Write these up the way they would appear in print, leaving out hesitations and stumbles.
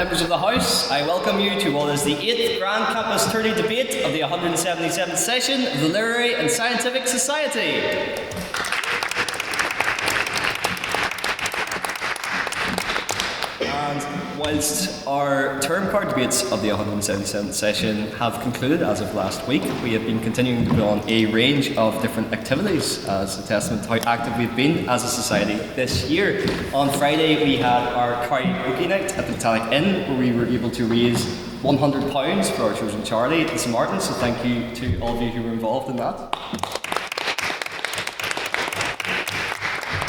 members of the House, I welcome you to what is the 8th Grand Campus Tourney debate of the 177th session of the Literary and Scientific Society. And whilst our term card debates of the 177th session have concluded as of last week, we have been continuing to put on a range of different activities as a testament to how active we've been as a society this year. On Friday we had our karaoke night at the Botanic Inn, where we were able to raise £100 for our chosen charity, the St Martin's, so thank you to all of you who were involved in that.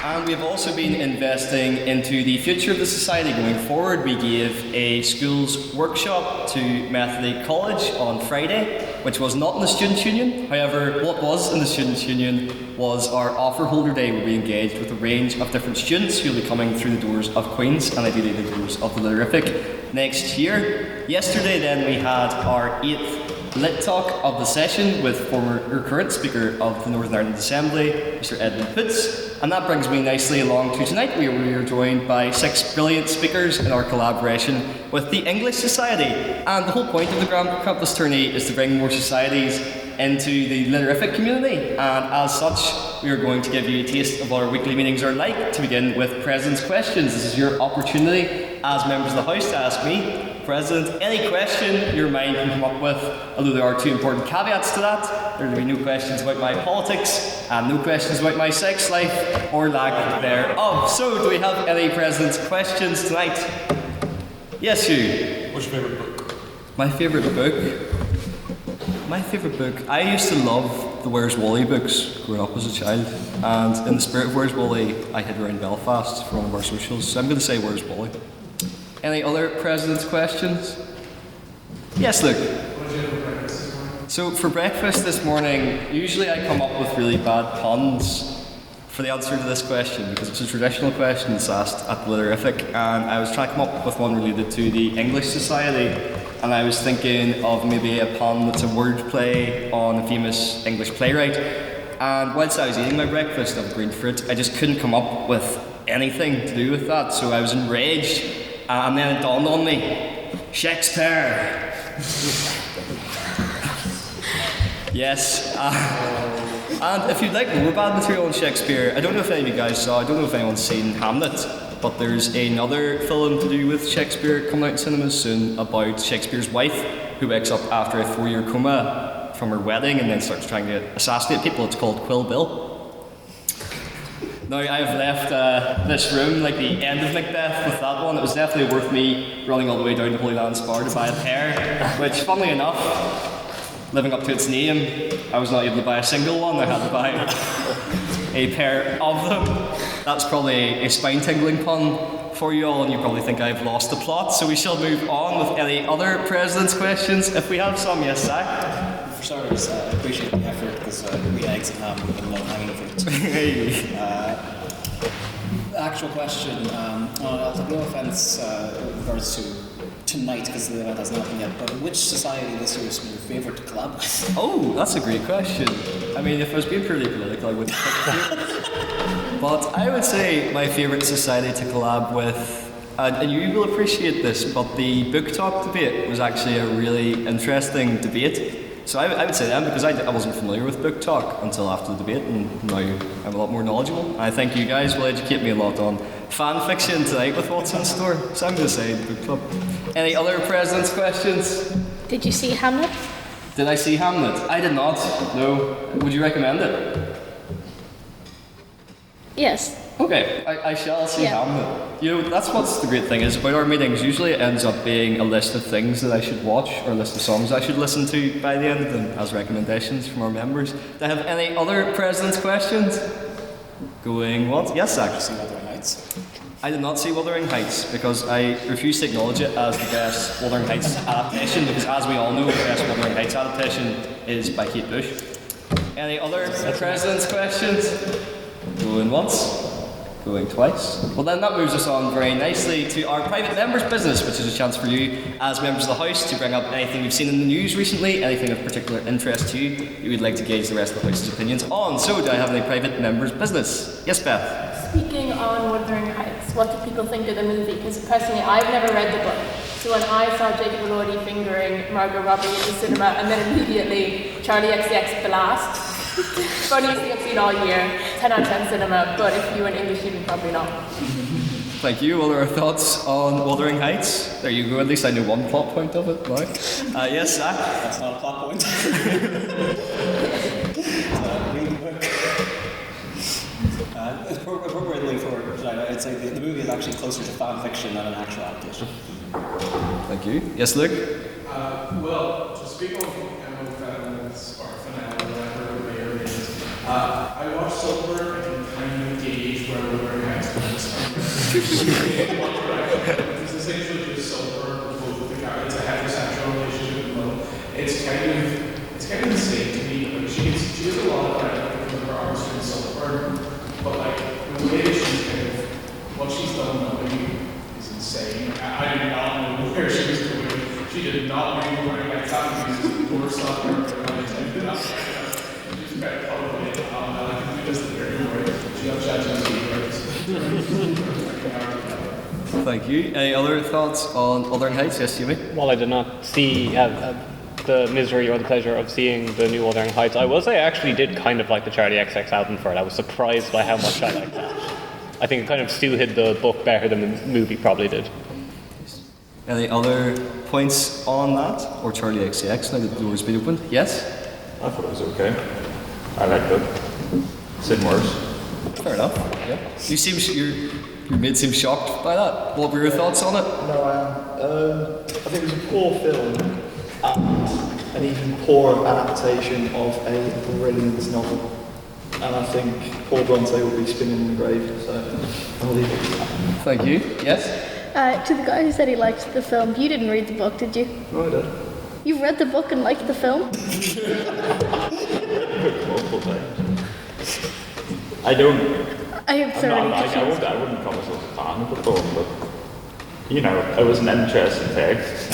And we've also been investing into the future of the society going forward. We gave a schools workshop to Methody College on Friday, which was not in the Students' Union. However, what was in the Students' Union was our offer holder day, where we engaged with a range of different students who will be coming through the doors of Queen's and ideally the doors of the Literarific next year. Yesterday then we had our 8th Lit Talk of the session with current Speaker of the Northern Ireland Assembly, Mr Edmund Putz. And that brings me nicely along to tonight, where we are joined by 6 brilliant speakers in our collaboration with the English Society. And the whole point of the Grand Campus Tourney is to bring more societies into the Literarific community. And as such, we are going to give you a taste of what our weekly meetings are like, to begin with President's Questions. This is your opportunity as members of the House to ask me, President, any question your mind can come up with, although there are 2 important caveats to that. There will be no questions about my politics, and no questions about my sex life, or lack thereof. So, do we have any President's questions tonight? Yes, you. What's your favourite book? My favourite book? My favourite book? I used to love the Where's Wally books growing up as a child, and in the spirit of Where's Wally, I hid around Belfast for one of our socials, so I'm going to say Where's Wally. Any other President's questions? Yes, Luke. What did you have for breakfast this morning? So for breakfast this morning, usually I come up with really bad puns for the answer to this question, because it's a traditional question that's asked at the Literarific, and I was trying to come up with one related to the English Society, and I was thinking of maybe a pun that's a wordplay on a famous English playwright. And whilst I was eating my breakfast of green fruit, I just couldn't come up with anything to do with that, so I was enraged. And then it dawned on me, Shakespeare. Yes. And if you'd like more bad material on Shakespeare, I don't know if any of you guys saw, I don't know if anyone's seen Hamlet, but there's another film to do with Shakespeare coming out in cinemas soon about Shakespeare's wife, who wakes up after a 4-year coma from her wedding and then starts trying to assassinate people. It's called Quill Bill. Now, I've left this room like the end of Macbeth with that one. It was definitely worth me running all the way down to Holy Land Spar to buy a pair, which, funnily enough, living up to its name, I was not able to buy a single one. I had to buy a pair of them. That's probably a spine-tingling pun for you all, and you probably think I've lost the plot, so we shall move on with any other President's questions, if we have some. Yes, Zach? For starters, I appreciate the effort, because we eggs and ham have been low-hanging fruit. The actual question, I'll take no offence with regards to tonight, because the event hasn't happened yet, but which society this year is your favourite to collab with? Oh, that's a great question. I mean, if I was being purely political, I wouldn't pick it. But I would say my favourite society to collab with, and you will appreciate this, but the book talk debate was actually a really interesting debate. So I would say them, because I wasn't familiar with book talk until after the debate, and now I'm a lot more knowledgeable. And I think you guys will educate me a lot on fan fiction tonight with what's in store. So I'm going to say the book club. Any other President's questions? Did you see Hamlet? Did I see Hamlet? I did not. No. Would you recommend it? Yes. Okay, I shall see Yeah. Hamlet. You know, that's what's the great thing is about our meetings. Usually it ends up being a list of things that I should watch, or a list of songs I should listen to by the end of them, as recommendations from our members. Do I have any other President's questions? Going once? Yes, Zach? Did you see Wuthering Heights? I did not see Wuthering Heights, because I refuse to acknowledge it as the best Wuthering Heights adaptation, because as we all know, the best Wuthering Heights adaptation is by Kate Bush. Any other President's questions? Going once? Going twice. Well, then that moves us on very nicely to our private members' business, which is a chance for you, as members of the House, to bring up anything you've seen in the news recently, anything of particular interest to you would like to gauge the rest of the House's opinions on. So, do I have any private members' business? Yes, Beth? Speaking on Wuthering Heights, what do people think of the movie? Because personally, I've never read the book. So when I saw Jacob Elordi fingering Margot Robbie in the cinema, and then immediately Charlie XCX Blast, funniest thing I've seen all year, 10 out of 10 cinema, but if you were an English student, probably not. Thank you. What are our thoughts on Wuthering Heights? There you go, at least I know one plot point of it. Right? Yes, Zach? That's not a plot point. Read the book. Appropriately for I'd say the movie is actually closer to fan fiction than an actual adaptation. Thank you. Yes, Luke? Well, to speak on Emma Fennell's, or Fennell, whatever her name is, I watched Silver and kind of gauge where Wuthering Heights was. It's essentially just Silver with both of the guys. It's a heterosexual relationship with Will. It's kind of the same to me. Like she has a lot of credit for her artistry in Silver, but like the way that she's kind of what she's done now is insane. I did not know where she was going. She did not know where I thought she was more stuff or she's kind of probably I can do this the very way. She got Thank you. Any other thoughts on Wuthering Heights? Yes, Jimmy? While I did not see the misery or the pleasure of seeing the new Wuthering Heights, I will say I actually did kind of like the Charlie XX album for it. I was surprised by how much I liked that. I think it kind of still hid the book better than the movie probably did. Any other points on that? Or Charlie XCX, now that the door's been opened? Yes? I thought it was okay. I liked it. Seen worse. Fair enough. Yeah. Your mate seems shocked by that. What were your thoughts on it? No, I am. I think it was a poor film and an even poorer adaptation of a brilliant novel. And I think Paul Bronte will be spinning in the grave, so I'll leave it at that. Thank you. Yes? To the guy who said he liked the film, you didn't read the book, did you? No, I did. You read the book and liked the film? Multiple times. I don't. I am thoroughly I confused. wouldn't call myself a fan of the film, but you know, it was an interesting text.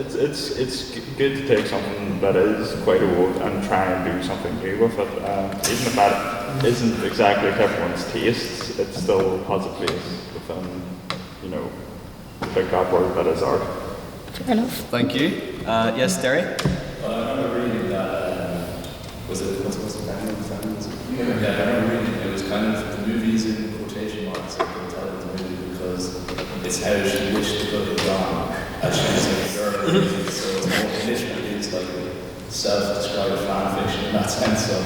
It's good to take something that is quite old and try and do something new with it. Even if that isn't exactly everyone's tastes, it still has a place within, you know, the big bad word that is art. Fair enough. Thank you. Yes, Derry? I remember reading that, what's the family? Yeah, I remember reading it was kind of, the movie's in quotation marks, I can tell it's a movie because it's how she wished to put it on as she was a girl, so it's more literally it's like self-described fan fiction in that sense. So.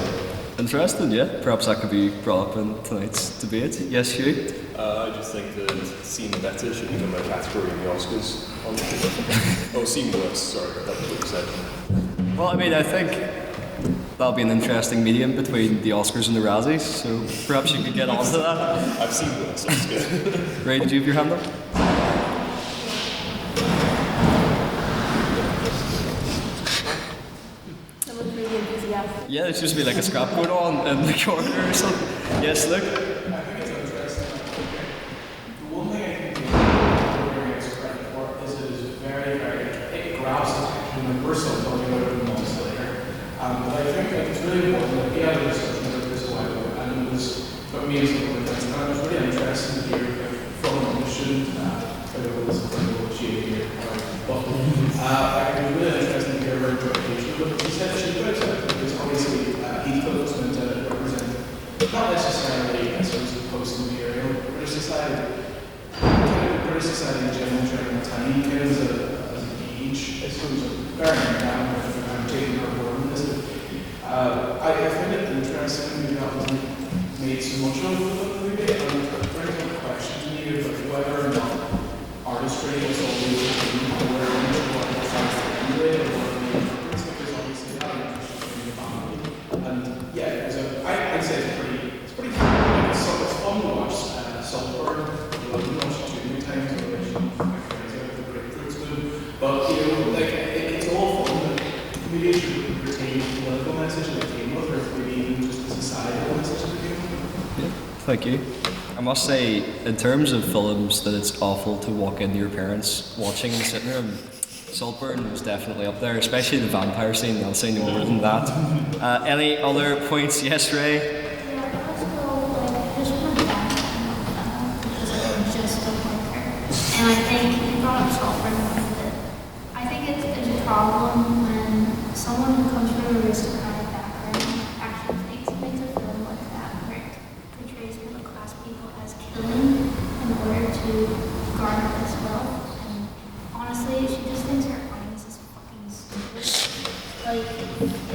Interesting, yeah. Perhaps that could be brought up in tonight's debate. Yes, Hugh? I just think that Seen Better should become a category in the Oscars. Oh, Seen Worse, sorry, that's what you said. Well, I mean, I think that'll be an interesting medium between the Oscars and the Razzies, so perhaps you could get on to that. I've seen Worse, so it's good. Ray, did you have your hand up? Someone's really enthusiastic. Yeah, there should just be like a scrapboard on in the corner or something. Yes, Luke? I think it's interesting. The one thing I think Wuthering Heights credit for is it is very, it grabs attention and we're still talking about it months later. But I think like, it's really important that we had a discussion about this a while ago and it was put me as something like this. And it was really interesting to hear from the student that it was negotiated here. But it was really interesting to hear her interpretation of it. She said she put it because obviously he put it meant to represent not necessarily a sort of post-imperial British society, kind of British society in general during that time, kind of as an age, I suppose, bearing down if I'm taking her word on this. I find it interesting maybe that wasn't made so much of the movie, and it brings up a question to me of whether or not artistry is always where what it's like to emulate or what it interprets, because obviously that interests me about it. And yeah, it was I'd say it's pretty cool. Like, it's fun to watch Saltburn. I love to watch it too many times in relation to my friends out the grapefruits food. But you know, like it's all fun, but maybe it should retain the political message that it came with, or maybe even just the societal message that it came with. Yeah, thank you. I must say, in terms of films that it's awful to walk into your parents watching in the sitting room, Saltburn was definitely up there, especially the vampire scene. I'll say no more than that. Any other points? Yes, Ray? Yeah, I And I think you brought up Saltburn a little bit. I think it's a problem when someone who comes from an aristocratic background actually makes a film like that, where it portrays middle class people as killing in order to garner this wealth. And honestly, she just thinks her audience is fucking stupid. Like,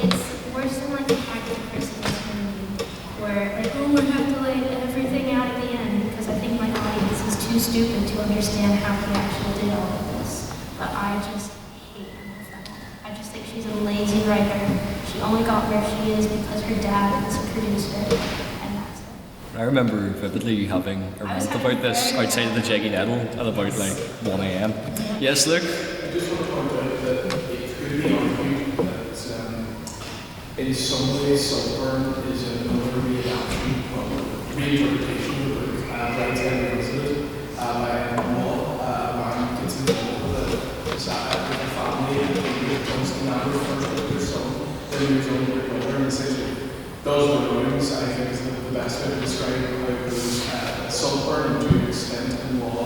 it's worse than like an active person in this movie, where like, oh, we have to lay everything out at the end, because I think my audience is too stupid to understand how he actually did all of this. But I just hate her film. I just think she's a lazy writer. She only got where she is because her dad is a producer, and that's it. I remember vividly you having a rant about this outside of the Jeggy Nettle at about like 1 a.m. Yes, Luke? I just want to point out that it could be argued that in some ways Saltburn is another readaptation, reinterpretation of the book Right Hand Revisited by Emma Wall, around gets involved with the family and it comes to now refers to their son, then moves on to their brother, and essentially those ruins, I think, is the best way to describe how it goes. Saltburn, to an extent, and Wall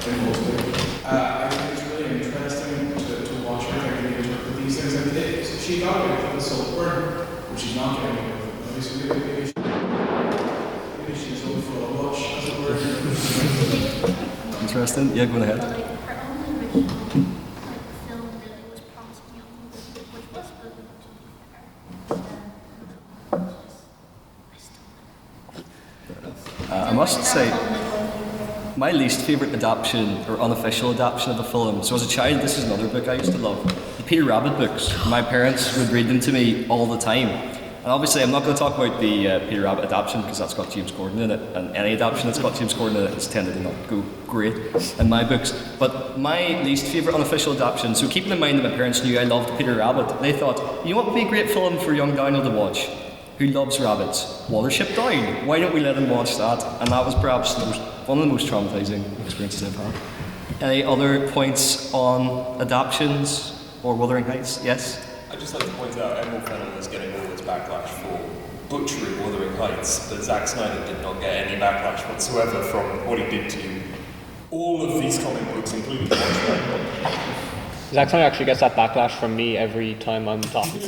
in most of it. I think it's really interesting to watch her how they interpret these things. And she got away with the Saltburn, which she's not getting away with. Obviously, maybe she's over for a watch, as it were. Interesting. Yeah, go ahead. Like, her own original film that it was promised young people, which was good to be fair. I must say, my least favourite adaptation or unofficial adaptation of the film. So as a child, this is another book I used to love. The Peter Rabbit books. My parents would read them to me all the time. And obviously I'm not going to talk about the Peter Rabbit adaptation because that's got James Corden in it. And any adaptation that's got James Corden in it has tended to not go great in my books. But my least favourite unofficial adaptation, so keeping in mind that my parents knew I loved Peter Rabbit, they thought, you know what would be a great film for young Daniel to watch? Who loves rabbits? Watership Down. Why don't we let him watch that? And that was perhaps one of the most traumatizing experiences I've had. Any other points on adaptations or Wuthering Heights? Yes? I'd just like to point out Emerald Fennel is getting all its backlash for butchering Wuthering Heights, but Zack Snyder did not get any backlash whatsoever from what he did to all of these comic books, including Watchmen. Zack Snyder actually gets that backlash from me every time I'm talking.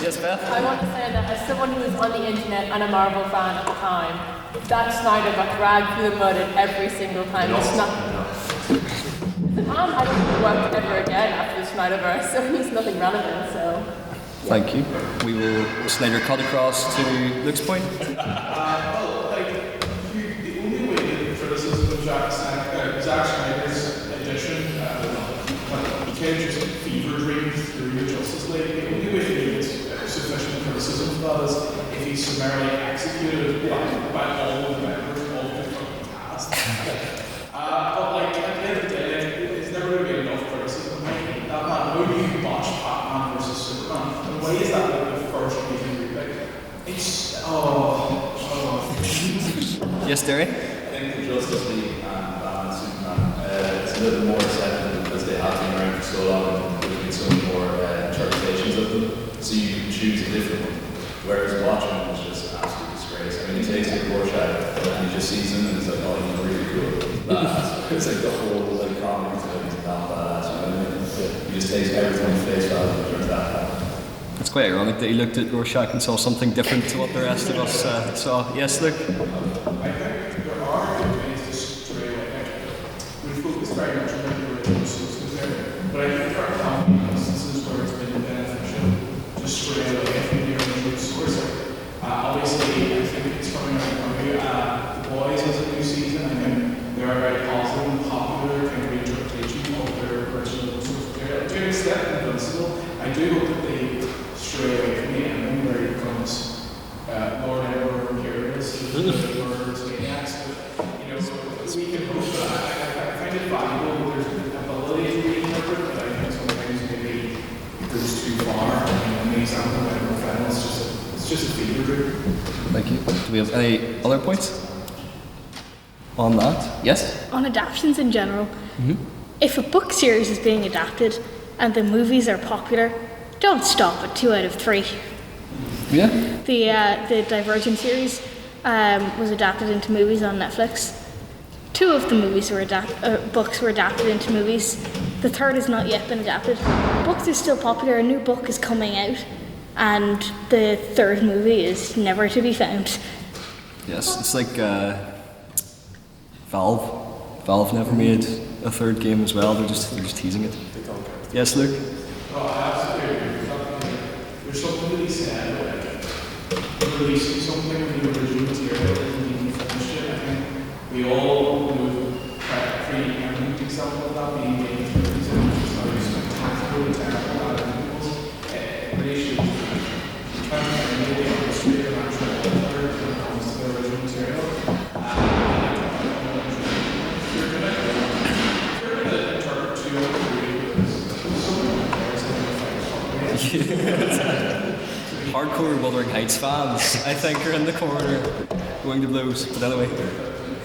Yes, Beth? I want to say that as someone who was on the internet and a Marvel fan at the time, Zack Snyder got dragged through the mud at every single time. It's not. I don't work ever again after the Snyderverse, so he's nothing relevant. So. Thank you. We will Snyder cut across to Luke's point. Well, like, the only way that criticism of Zack Snyder's edition, you can't just fever dream through the Justice League. The only way to get sufficient criticism of that is if he's summarily executed by all of the members of the fucking cast. But like, at the end of the day, it's never going to be enough criticism. Like, that man, how do you watch Batman versus Superman? And why is that like the first reason? Like, it's Yes, Derry? I think the Justice League and Batman and Superman, it's a little more accepted because they have been around for so long and there's been so many more interpretations of them. So you can choose a different one. Whereas Watchmen was just an absolute disgrace. I mean, he takes a Rorschach and he just sees him and it's like, oh, he's really cool. It's like the whole like comedy to him, he's not badass. You know what I mean? He just takes everything on face value and turns that out. It's quite ironic that he looked at Rorschach and saw something different to what the rest of us saw. Yes, Luke? I think there are good ways to stray away. We focus very much on the original sources there, but I think there are instances where it's been beneficial to stray away from the original source. Obviously, I think it's coming out from you. The Boys as a new season, I think there are very positive and popular kind of reinterpretation of their original source material. To an extent, Invincible, I do hope that they stray away from the ending where it becomes Lord Emperor Imperius, Lord Maniacs, but you know, so we can hope that I find it valuable that there's an ability to reinterpret, but I think sometimes maybe it goes too far. An example of Emerald Fennel is just a fever dream. Thank you. Do we have any other points on that? Yes? On adaptations in general, if a book series is being adapted and the movies are popular, don't stop at 2 out of 3. Yeah? The Divergent series was adapted into movies on Netflix. Two of the books were adapted into movies. The third has not yet been adapted. Books are still popular. A new book is coming out, and the third movie is never to be found. Yes, it's like Valve. Valve never made a third game as well. They're just teasing it. Yes, Luke. Well, I absolutely agree with that. There's something to be said about releasing something with the original material and even finish it. I think we all know pre-eminent example of that being Game of Thrones, and just how spectacular and terrible that was. It really should be. You can't find any history of actual author when it comes to the original material. You're going to interpret two of the Hardcore Wuthering Heights fans, I think, are in the corner going to blows. But anyway.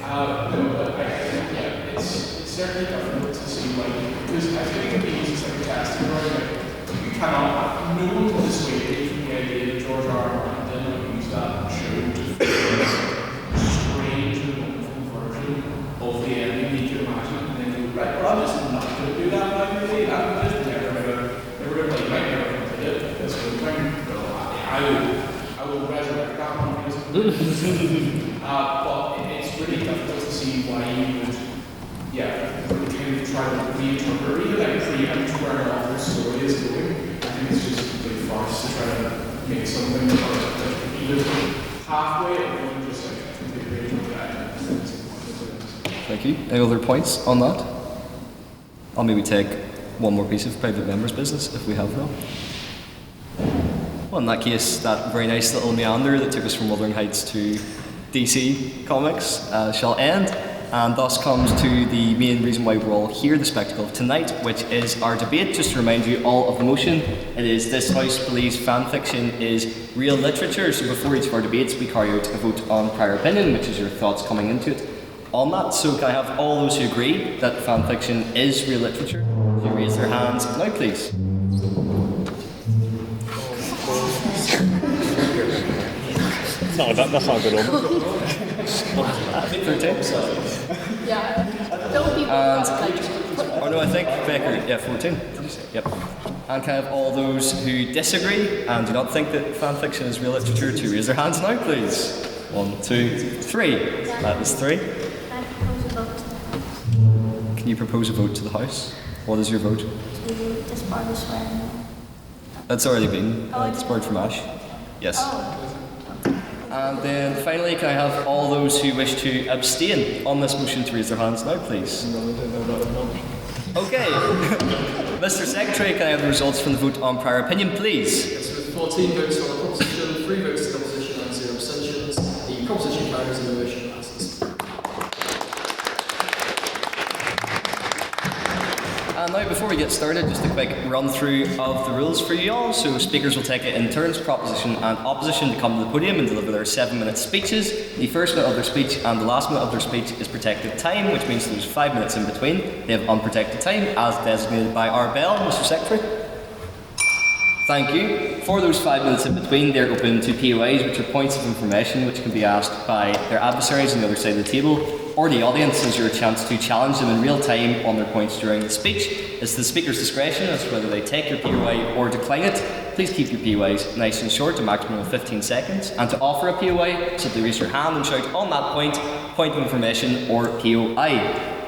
No, but I think, yeah, it's certainly difficult to see why, because I think it would be easy to cast it right. You cannot, no one will dissuade you from the idea that George R. Martin used that show to film a strange and wonderful version of the ending you could imagine, and then go, right, well, I'm just not going to do that right movie. I'm just never going to, like, might never complete it this whole thing. I will resurrect that one. But it's really difficult to see why you would, really kind of try to reinterpret or even like preempt where an author's story is going. I think it's just a complete farce to try to make something either halfway or even just like completely reinterpret. Thank you. Any other points on that? I'll maybe take one more piece of private members' business if we have that. Well, in that case, that very nice little meander that took us from Wuthering Heights to DC Comics shall end, and thus comes to the main reason why we're all here, the spectacle of tonight, which is our debate. Just to remind you all of the motion, it is this House believes fan fiction is real literature. So before each of our debates, we carry out a vote on prior opinion, which is your thoughts coming into it on that. So can I have all those who agree that fan fiction is real literature? If you raise their hands now, please. No, that's not a good one. 13? Yeah. Don't be Oh no, I think Becker, 14. Yep. And can I have all those who disagree and do not think that fan fiction is real literature to raise their hands now, please? 1, 2, 3. That is 3. Can you propose a vote to the House? What is your vote? To disbar the swearing. That's already been disbarred from Ash. Yes. And then finally, can I have all those who wish to abstain on this motion to raise their hands now, please? Okay. Mr. Secretary, can I have the results from the vote on prior opinion, please? Yes, with 14 votes for the proposition, 3 votes to the opposition, and 0 abstentions, the proposition carries and the motion passes. And now, before we get started, just a quick run through of the rules for you all. So speakers will take it in turns, proposition and opposition, to come to the podium and deliver their 7-minute speeches. The first minute of their speech and the last minute of their speech is protected time, which means there's 5 minutes in between. They have unprotected time, as designated by our bell. Mr. Secretary? Thank you. For those 5 minutes in between, they're open to POIs, which are points of information which can be asked by their adversaries on the other side of the table, or the audience as your chance to challenge them in real time on their points during the speech. It's the speaker's discretion as to whether they take your POI or decline it. Please keep your POIs nice and short, a maximum of 15 seconds. And to offer a POI, simply raise your hand and shout on that point of information or POI.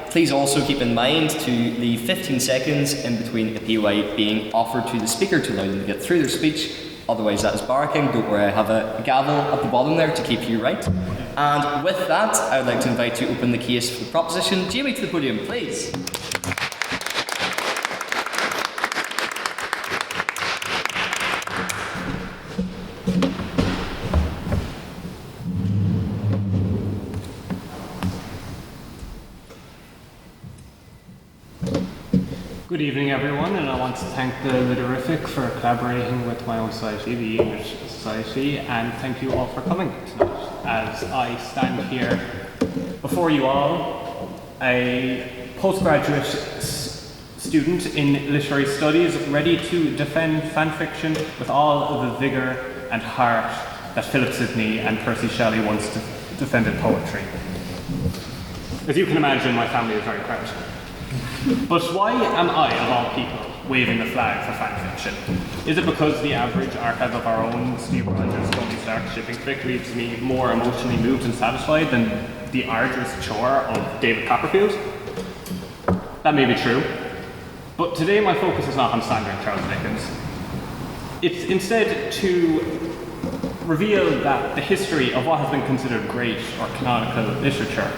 Please also keep in mind to leave 15 seconds in between a POI being offered to the speaker to allow them to get through their speech. Otherwise, that is barking. Don't worry, I have a gavel at the bottom there to keep you right. And with that, I would like to invite you to open the case for the proposition. Jamie, to the podium, please. Good evening, everyone, and I want to thank the Literific for collaborating with my own society, the English Society, and thank you all for coming tonight. As I stand here before you all, a postgraduate student in literary studies, ready to defend fanfiction with all the vigour and heart that Philip Sidney and Percy Shelley once defended poetry. As you can imagine, my family is very proud. But why am I, of all people, waving the flag for fan fiction? Is it because the average archive of our own Steve Rogers, Tony Stark shipping fic leaves me more emotionally moved and satisfied than the arduous chore of David Copperfield? That may be true, but today my focus is not on slandering Charles Dickens. It's instead to reveal that the history of what has been considered great or canonical literature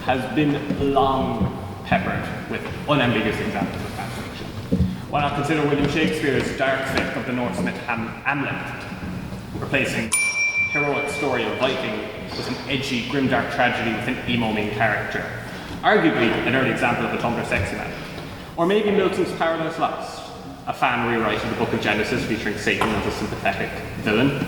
has been long peppered with unambiguous examples of fan fiction. Why not consider William Shakespeare's dark fic of the Norse myth Hamlet, replacing heroic story of Viking with an edgy, grimdark tragedy with an emo main character, arguably an early example of a Tumblr sexy man. Or maybe Milton's Paradise Lost, a fan rewrite of the Book of Genesis featuring Satan as a sympathetic villain.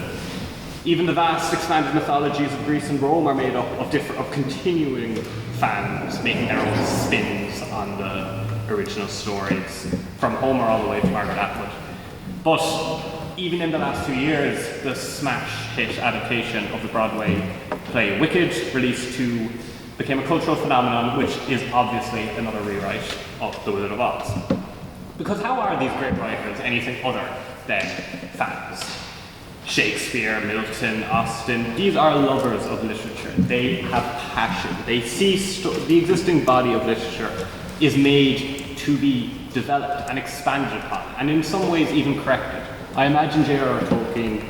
Even the vast expanded mythologies of Greece and Rome are made up of continuing fans making their own spins on the original stories, from Homer all the way to Margaret Atwood. But even in the last 2 years, the smash hit adaptation of the Broadway play Wicked, became a cultural phenomenon, which is obviously another rewrite of The Wizard of Oz. Because how are these great writers anything other than fans? Shakespeare, Milton, Austen, these are lovers of literature. They have passion. They see the existing body of literature is made to be developed and expanded upon, and in some ways even corrected. I imagine J.R.R. Tolkien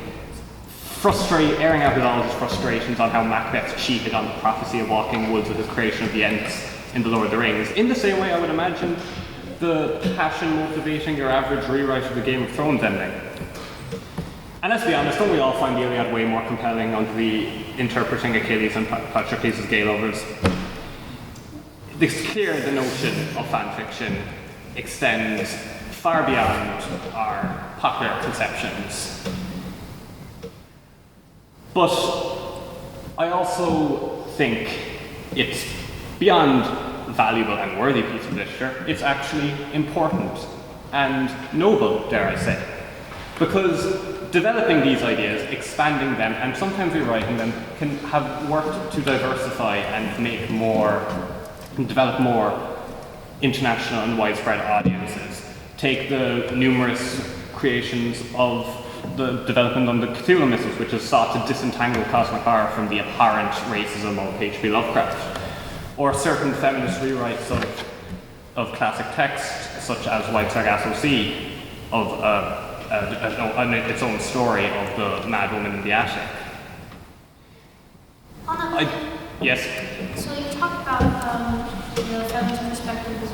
airing out all his frustrations on how Macbeth cheated on the prophecy of walking woods with his creation of the Ents in The Lord of the Rings. In the same way, I would imagine the passion motivating your average rewrite of the Game of Thrones ending. And let's be honest, don't we all find the Iliad way more compelling under the interpreting Achilles and Patroclus' gay lovers? It's clear the notion of fan fiction extends far beyond our popular conceptions. But I also think it's beyond valuable and worthy piece of literature, it's actually important and noble, dare I say. Because developing these ideas, expanding them, and sometimes rewriting them can have worked to diversify and develop more international and widespread audiences. Take the numerous creations of the development on the Cthulhu mythos, which has sought to disentangle cosmic horror from the apparent racism of H.P. Lovecraft. Or certain feminist rewrites of classic texts, such as White Sargasso Sea, of its own story of the mad woman in the attic. Yes? So you talked about the feminist perspective is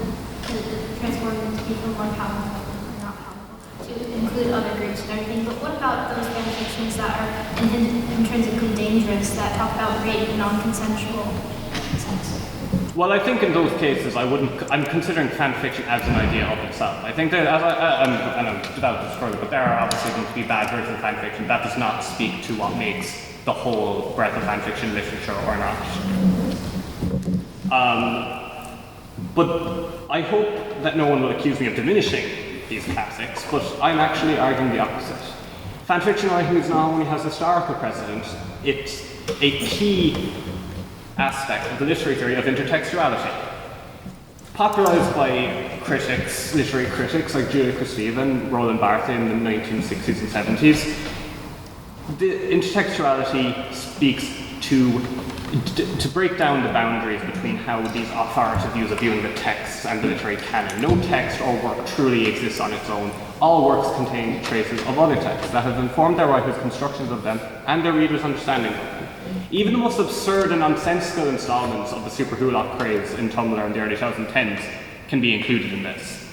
transforming into people more powerful or not powerful, to include other groups and everything, but what about those fan fictions that are intrinsically dangerous, that talk about rape and non-consensual sex? Well, I think in those cases, I'm considering fan fiction as an idea of itself. I think that, I'm develop this further, but there are obviously going to be bad versions of fan fiction. That does not speak to what makes the whole breadth of fan fiction literature or not. But I hope that no one will accuse me of diminishing these classics, but I'm actually arguing the opposite. Fan fiction writing not only has historical precedent, it's a key aspect of the literary theory of intertextuality. Popularized by critics, literary critics like Julia Kristeva and Roland Barthes in the 1960s and 70s, the intertextuality speaks to break down the boundaries between how these authoritative views of viewing the texts and the literary canon. No text or work truly exists on its own. All works contain traces of other texts that have informed their writers' constructions of them and their readers' understanding of them. Even the most absurd and nonsensical installments of the Super Hulock craze in Tumblr in the early 2010s can be included in this.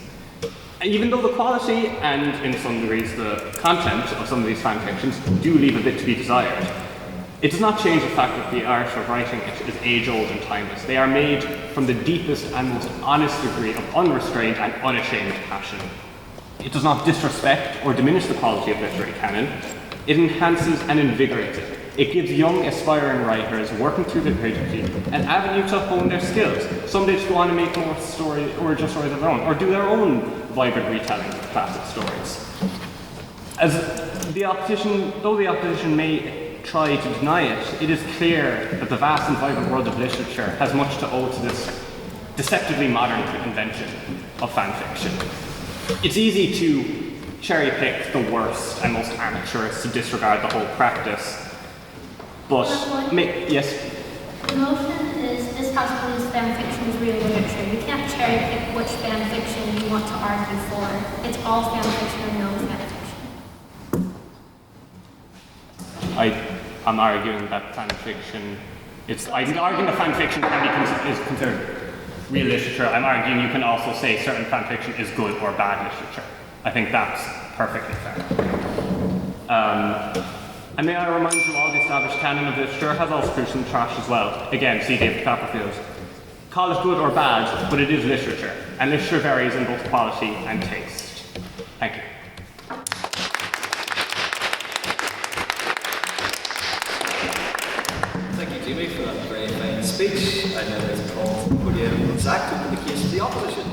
Even though the quality and, in some degrees, the content of some of these fan fictions do leave a bit to be desired, it does not change the fact that the art of writing it is age-old and timeless. They are made from the deepest and most honest degree of unrestrained and unashamed passion. It does not disrespect or diminish the quality of literary canon. It enhances and invigorates it. It gives young, aspiring writers working through their creativity an avenue to hone their skills, someday to go on and make more origin stories of their own, or do their own vibrant retelling of classic stories. Though the opposition may try to deny it, it is clear that the vast and vibrant world of literature has much to owe to this deceptively modern invention of fan fiction. It's easy to cherry pick the worst and most amateurish to disregard the whole practice, but yes? The notion is this has fan fiction is real literature. You can't cherry pick which fan fiction you want to argue for. It's all fan fiction or no fan fiction. I'm arguing that fan fiction, I'm arguing that fan fiction is considered real literature. I'm arguing you can also say certain fan fiction is good or bad literature. I think that's perfectly fair. And may I remind you all, the established canon of literature has also crucial and trash as well. Again, see David Copperfield. Call it good or bad, but it is literature. And literature varies in both quality and taste. Thank you. Thank you, Jimmy, for that very fine speech. I now like to call William and Zach to open the case of the opposition.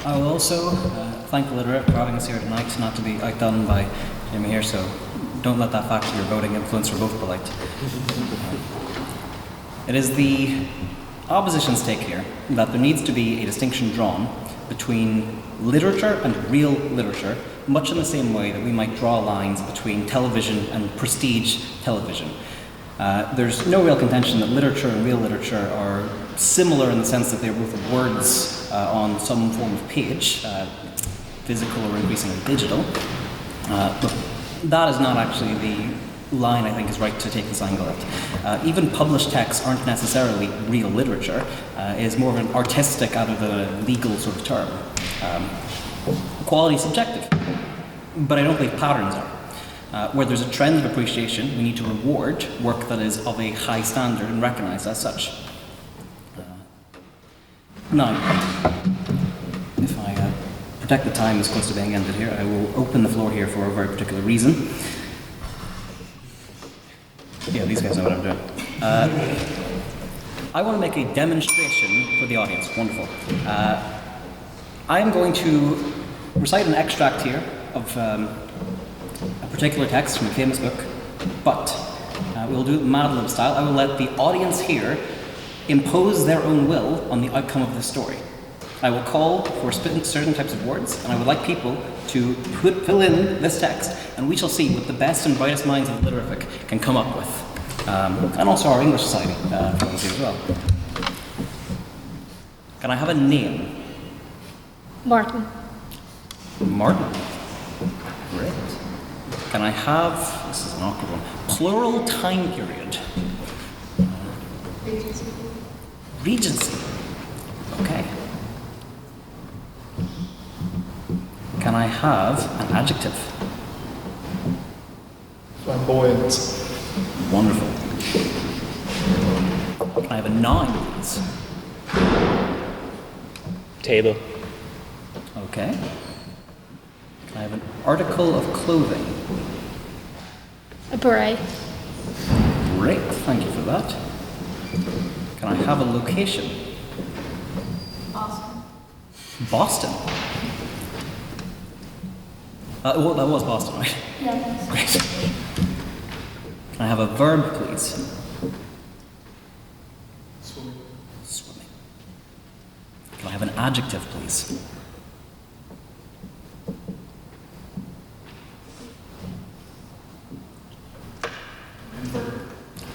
I will also thank the literate for having us here tonight, not to be outdone by Jimmy here, so don't let that factor your voting influence. We're both polite. It is the opposition's take here that there needs to be a distinction drawn between literature and real literature, much in the same way that we might draw lines between television and prestige television. There's no real contention that literature and real literature are similar in the sense that they're both words on some form of page, physical or increasingly digital. But that is not actually the line I think is right to take this angle at. Even published texts aren't necessarily real literature. It is more of an artistic out of a legal sort of term. Quality is subjective, but I don't believe patterns are. Where there's a trend of appreciation, we need to reward work that is of a high standard and recognise as such. Now, if I protect the time as close to being ended here, I will open the floor here for a very particular reason. Yeah, these guys know what I'm doing. I want to make a demonstration for the audience. Wonderful. I am going to recite an extract here of a particular text from a famous book, but we'll do it Mad Lib style. I will let the audience here impose their own will on the outcome of this story. I will call for certain types of words, and I would like people to fill in this text, and we shall see what the best and brightest minds of Literafic can come up with. And also our English Society fellows here as well. Can I have a name? Martin. Martin. Great. Can I have, this is an awkward one, plural time period? Regency. Regency. Okay. Can I have an adjective? Flamboyant. Wonderful. Can I have a noun, please? Table. Okay. Can I have an article of clothing? A beret. Great, thank you for that. Can I have a location? Boston. Boston. Well, that was Boston, right? Yeah. Great. Can I have a verb, please? Swimming. Swimming. Can I have an adjective, please?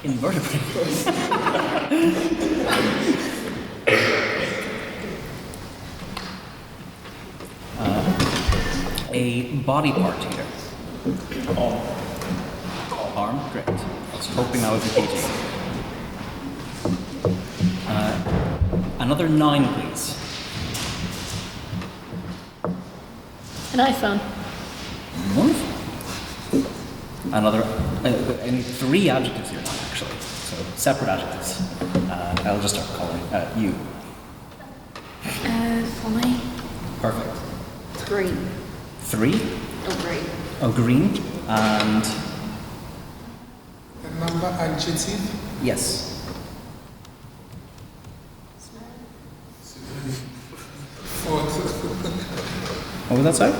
Invertebrate. A body part here. Arm, great. I was hoping that would be PG. Another 9, please. An iPhone. Wonderful. Another, I need 3 adjectives here now, actually. So separate adjectives. I'll just start calling you. Funny. Perfect. Green. 3. Oh, green. Oh, green. And Number adjective. yes. What was that, sorry?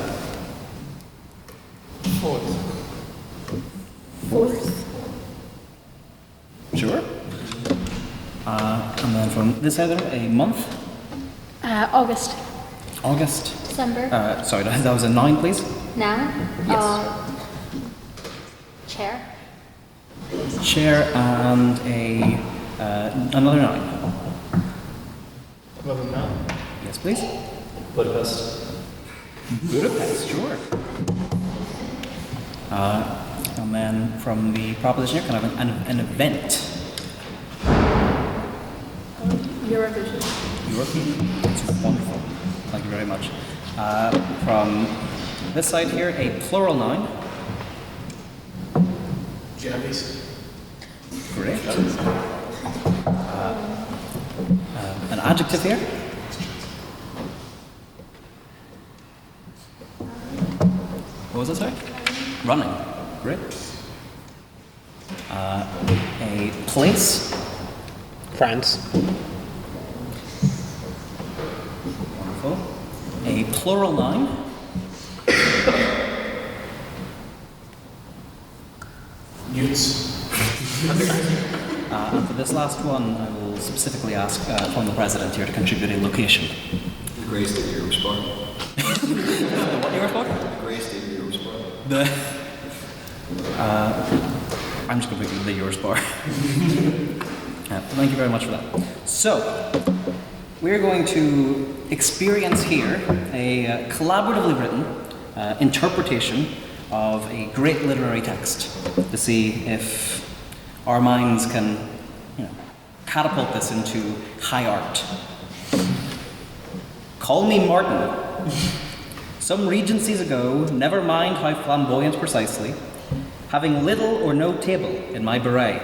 Fourth. Sure. And then from this side there, a month. August. August. December. Sorry, that was a 9, please. Now. Yes. Chair. Chair and another 9. Another now. Yes, please. Budapest. Budapest, sure. And then from the proposition here, kind of an event. Eurovision. European. That's wonderful. Thank you very much. From this side here, a plural 9. Jammies. Great. An adjective here. What was it, sorry? Running. Great. A place. France. Wonderful. A plural 9. Utes. And for this last one, I will specifically ask from the president here to contribute a location. The Grey State Eurosport. What year for? The Grey State Eurosport. I'm just going to pick the Eurosport. Thank you very much for that. So, we're going to experience here a collaboratively written interpretation of a great literary text to see if our minds can, catapult this into high art. Call me Martin. Some regencies ago, never mind how flamboyant precisely, having little or no table in my beret,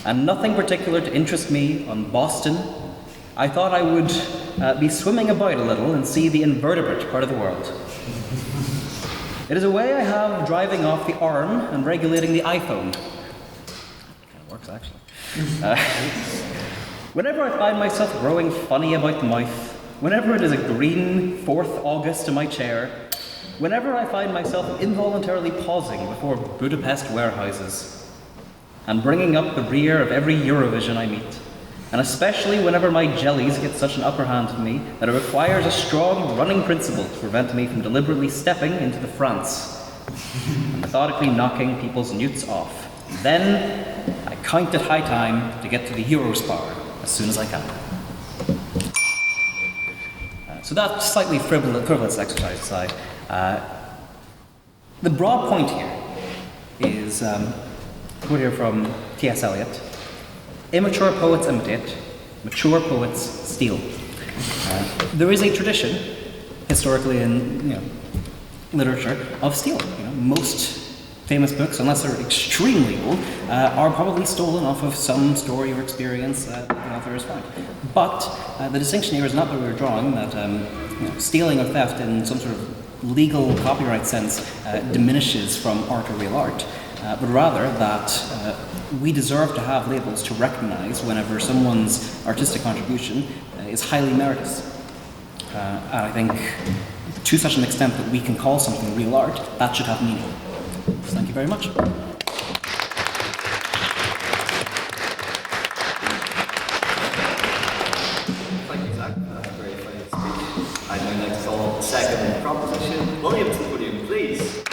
and nothing particular to interest me on Boston, I thought I would be swimming about a little and see the invertebrate part of the world. It is a way I have of driving off the arm and regulating the iPhone. Kind of works, actually. Whenever I find myself growing funny about the mouth, whenever it is a green 4th August in my chair, whenever I find myself involuntarily pausing before Budapest warehouses and bringing up the rear of every Eurovision I meet, and especially whenever my jellies get such an upper hand on me that it requires a strong running principle to prevent me from deliberately stepping into the France and methodically knocking people's newts off. Then I count it high time to get to the Eurospar as soon as I can. So that slightly frivolous exercise aside, the broad point here is, quote here from T.S. Eliot, immature poets imitate, mature poets steal. There is a tradition, historically in literature, of stealing. Most famous books, unless they're extremely old, are probably stolen off of some story or experience that the author has found. But the distinction here is not that we're drawing that stealing or theft in some sort of legal copyright sense diminishes from art or real art, but rather that we deserve to have labels to recognize whenever someone's artistic contribution is highly meritorious. And I think to such an extent that we can call something real art, that should have meaning. So thank you very much. Thank you, Zach, for that very fine speech. I'd now like to call the second proposition. William to the podium, please.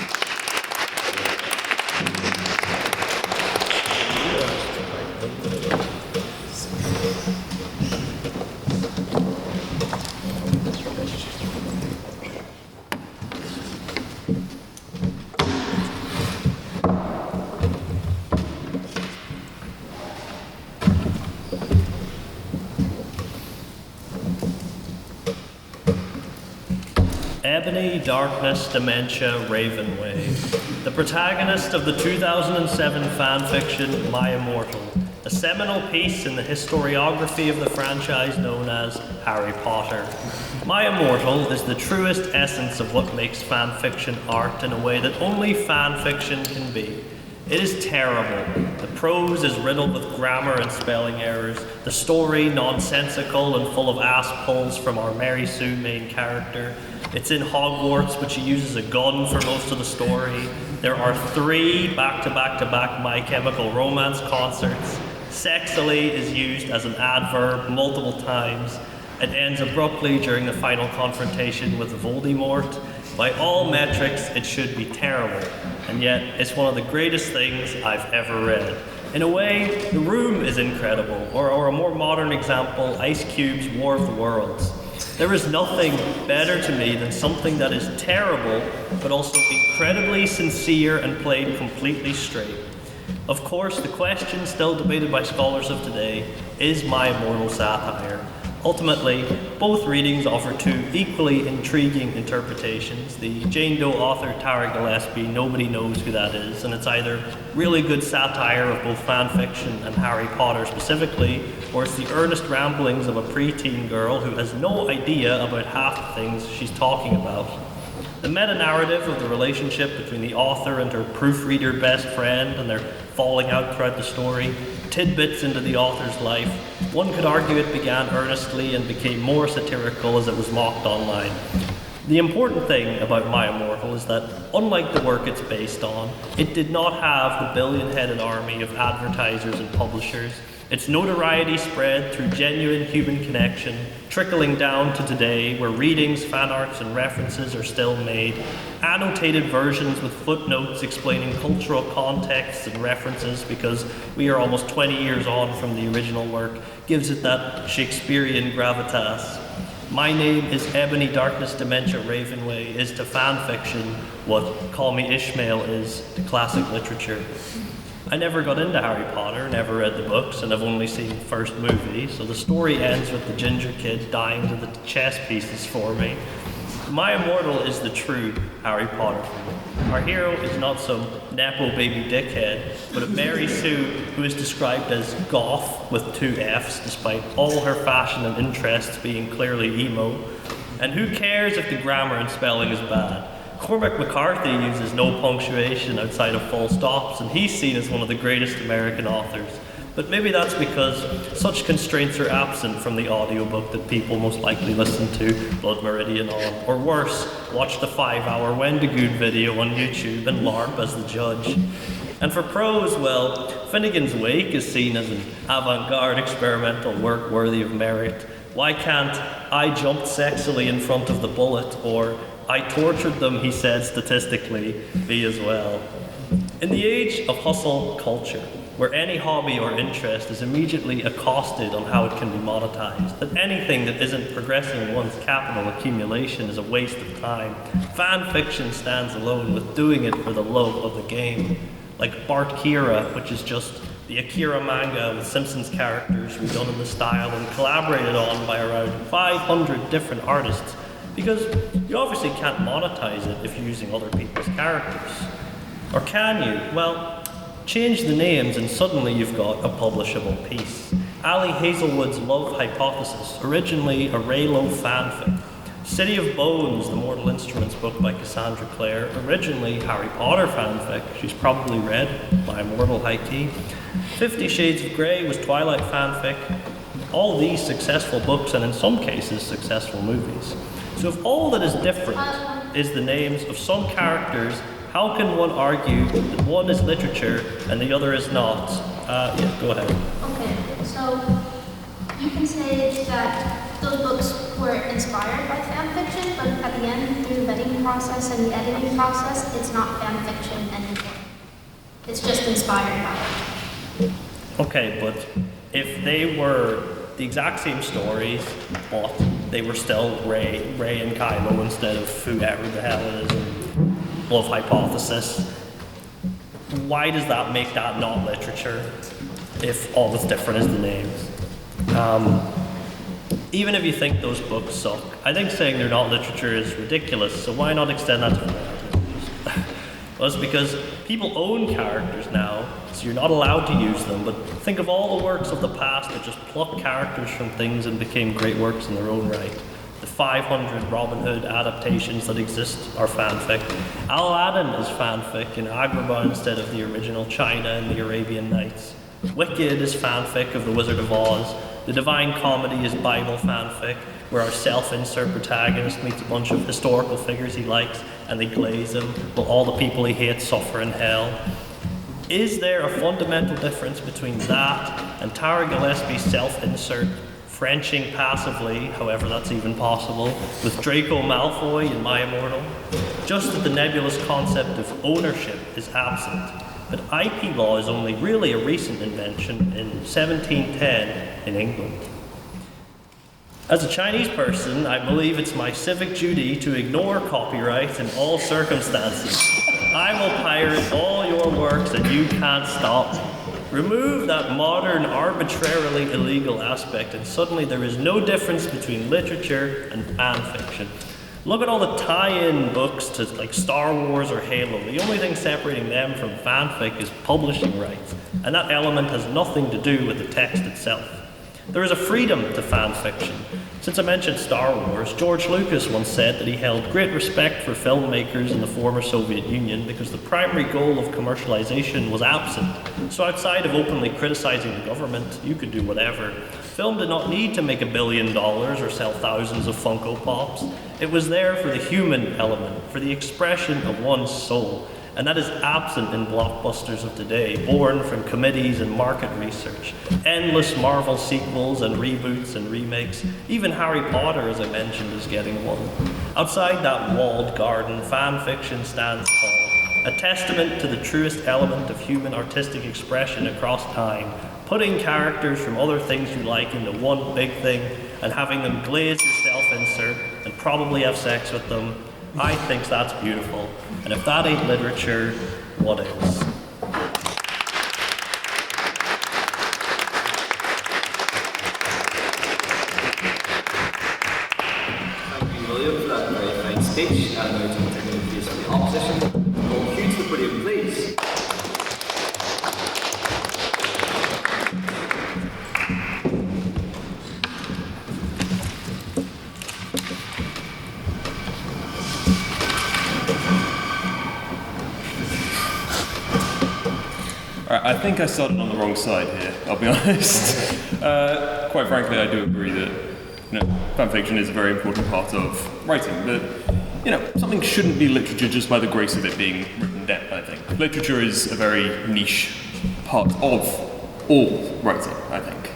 Ebony, Darkness, Dementia, Ravenway. The protagonist of the 2007 fanfiction My Immortal, a seminal piece in the historiography of the franchise known as Harry Potter. My Immortal is the truest essence of what makes fanfiction art in a way that only fanfiction can be. It is terrible. The prose is riddled with grammar and spelling errors, the story nonsensical and full of ass pulls from our Mary Sue main character, It's in Hogwarts, but she uses a gun for most of the story. There are 3 back-to-back-to-back My Chemical Romance concerts. Sexily is used as an adverb multiple times. It ends abruptly during the final confrontation with Voldemort. By all metrics, it should be terrible, and yet it's one of the greatest things I've ever read. In a way, The Room is incredible, or a more modern example, Ice Cube's War of the Worlds. There is nothing better to me than something that is terrible, but also incredibly sincere and played completely straight. Of course, the question still debated by scholars of today is My Immortal satire. Ultimately, both readings offer 2 equally intriguing interpretations. The Jane Doe author Tara Gillespie, nobody knows who that is, and it's either really good satire of both fan fiction and Harry Potter specifically, or it's the earnest ramblings of a preteen girl who has no idea about half the things she's talking about. The meta-narrative of the relationship between the author and her proofreader best friend and their falling out throughout the story, tidbits into the author's life, one could argue it began earnestly and became more satirical as it was mocked online. The important thing about My Immortal is that, unlike the work it's based on, it did not have the billion-headed army of advertisers and publishers. Its notoriety spread through genuine human connection, trickling down to today, where readings, fan arts, and references are still made. Annotated versions with footnotes explaining cultural contexts and references, because we are almost 20 years on from the original work, gives it that Shakespearean gravitas. My Name is Ebony Darkness Dementia Ravenway is to fan fiction what Call Me Ishmael is to classic literature. I never got into Harry Potter, never read the books, and I've only seen the first movie, so the story ends with the ginger kid dying to the chess pieces for me. My Immortal is the true Harry Potter film. Our hero is not some nepo baby dickhead, but a Mary Sue who is described as goth with 2 F's, despite all her fashion and interests being clearly emo. And who cares if the grammar and spelling is bad? Cormac McCarthy uses no punctuation outside of full stops, and he's seen as one of the greatest American authors. But maybe that's because such constraints are absent from the audiobook that people most likely listen to Blood Meridian on. Or worse, watch the 5-hour Wendigoon video on YouTube and LARP as the judge. And for prose, well, Finnegan's Wake is seen as an avant-garde experimental work worthy of merit. Why can't I jumped sexily in front of the bullet, or I tortured them, he said statistically, be as well. In the age of hustle culture, where any hobby or interest is immediately accosted on how it can be monetized, that anything that isn't progressing one's capital accumulation is a waste of time, fan fiction stands alone with doing it for the love of the game. Like Bart Kira, which is just the Akira manga with Simpsons characters redone in the style and collaborated on by around 500 different artists, because you obviously can't monetize it if you're using other people's characters. Or can you? Well, change the names and suddenly you've got a publishable piece. Ali Hazelwood's Love Hypothesis, originally a Raylo fanfic. City of Bones, the Mortal Instruments book by Cassandra Clare, originally Harry Potter fanfic, she's probably read by Immortal High Key. 50 Shades of Grey was Twilight fanfic. All these successful books, and in some cases successful movies. So if all that is different is the names of some characters, how can one argue that one is literature and the other is not? Yeah, go ahead. Okay, so you can say that those books were inspired by fan fiction, but at the end, through the vetting process and the editing process, it's not fan fiction anymore. It's just inspired by it. Okay, but if they were the exact same stories, but they were still Ray and Kylo instead of whoever the hell it is in Love Hypothesis, why does that make that not literature if all that's different is the names? Even if you think those books suck, I think saying they're not literature is ridiculous, so why not extend that to literature? Well, it's because people own characters now, so you're not allowed to use them, but think of all the works of the past that just plucked characters from things and became great works in their own right. The 500 Robin Hood adaptations that exist are fanfic. Aladdin is fanfic in Agrabah instead of the original China and the Arabian Nights. Wicked is fanfic of The Wizard of Oz. The Divine Comedy is Bible fanfic, where our self-insert protagonist meets a bunch of historical figures he likes and they glaze him, while all the people he hates suffer in hell. Is there a fundamental difference between that and Tara Gillespie's self-insert Frenching passively, however that's even possible, with Draco Malfoy in My Immortal? Just that the nebulous concept of ownership is absent. But IP law is only really a recent invention in 1710 in England. As a Chinese person, I believe it's my civic duty to ignore copyright in all circumstances. I will pirate all your works and you can't stop me. Remove that modern, arbitrarily illegal aspect and suddenly there is no difference between literature and fan fiction. Look at all the tie-in books to like Star Wars or Halo. The only thing separating them from fanfic is publishing rights, and that element has nothing to do with the text itself. There is a freedom to fan fiction. Since I mentioned Star Wars, George Lucas once said that he held great respect for filmmakers in the former Soviet Union because the primary goal of commercialization was absent. So outside of openly criticizing the government, you could do whatever. Film did not need to make $1 billion or sell thousands of Funko Pops. It was there for the human element, for the expression of one's soul. And that is absent in blockbusters of today, born from committees and market research. Endless Marvel sequels and reboots and remakes. Even Harry Potter, as I mentioned, is getting one. Outside that walled garden, fan fiction stands tall, a testament to the truest element of human artistic expression across time, putting characters from other things you like into one big thing and having them glaze your self-insert and probably have sex with them. I think that's beautiful. And if that ain't literature, what is? Thank you, William, for that very fine speech. And now to continue the case of the opposition. Go Hugh to the podium, please. I think I started on the wrong side here, I'll be honest. Quite frankly, I do agree that fanfiction is a very important part of writing, but something shouldn't be literature just by the grace of it being written down, I think. Literature is a very niche part of all writing, I think.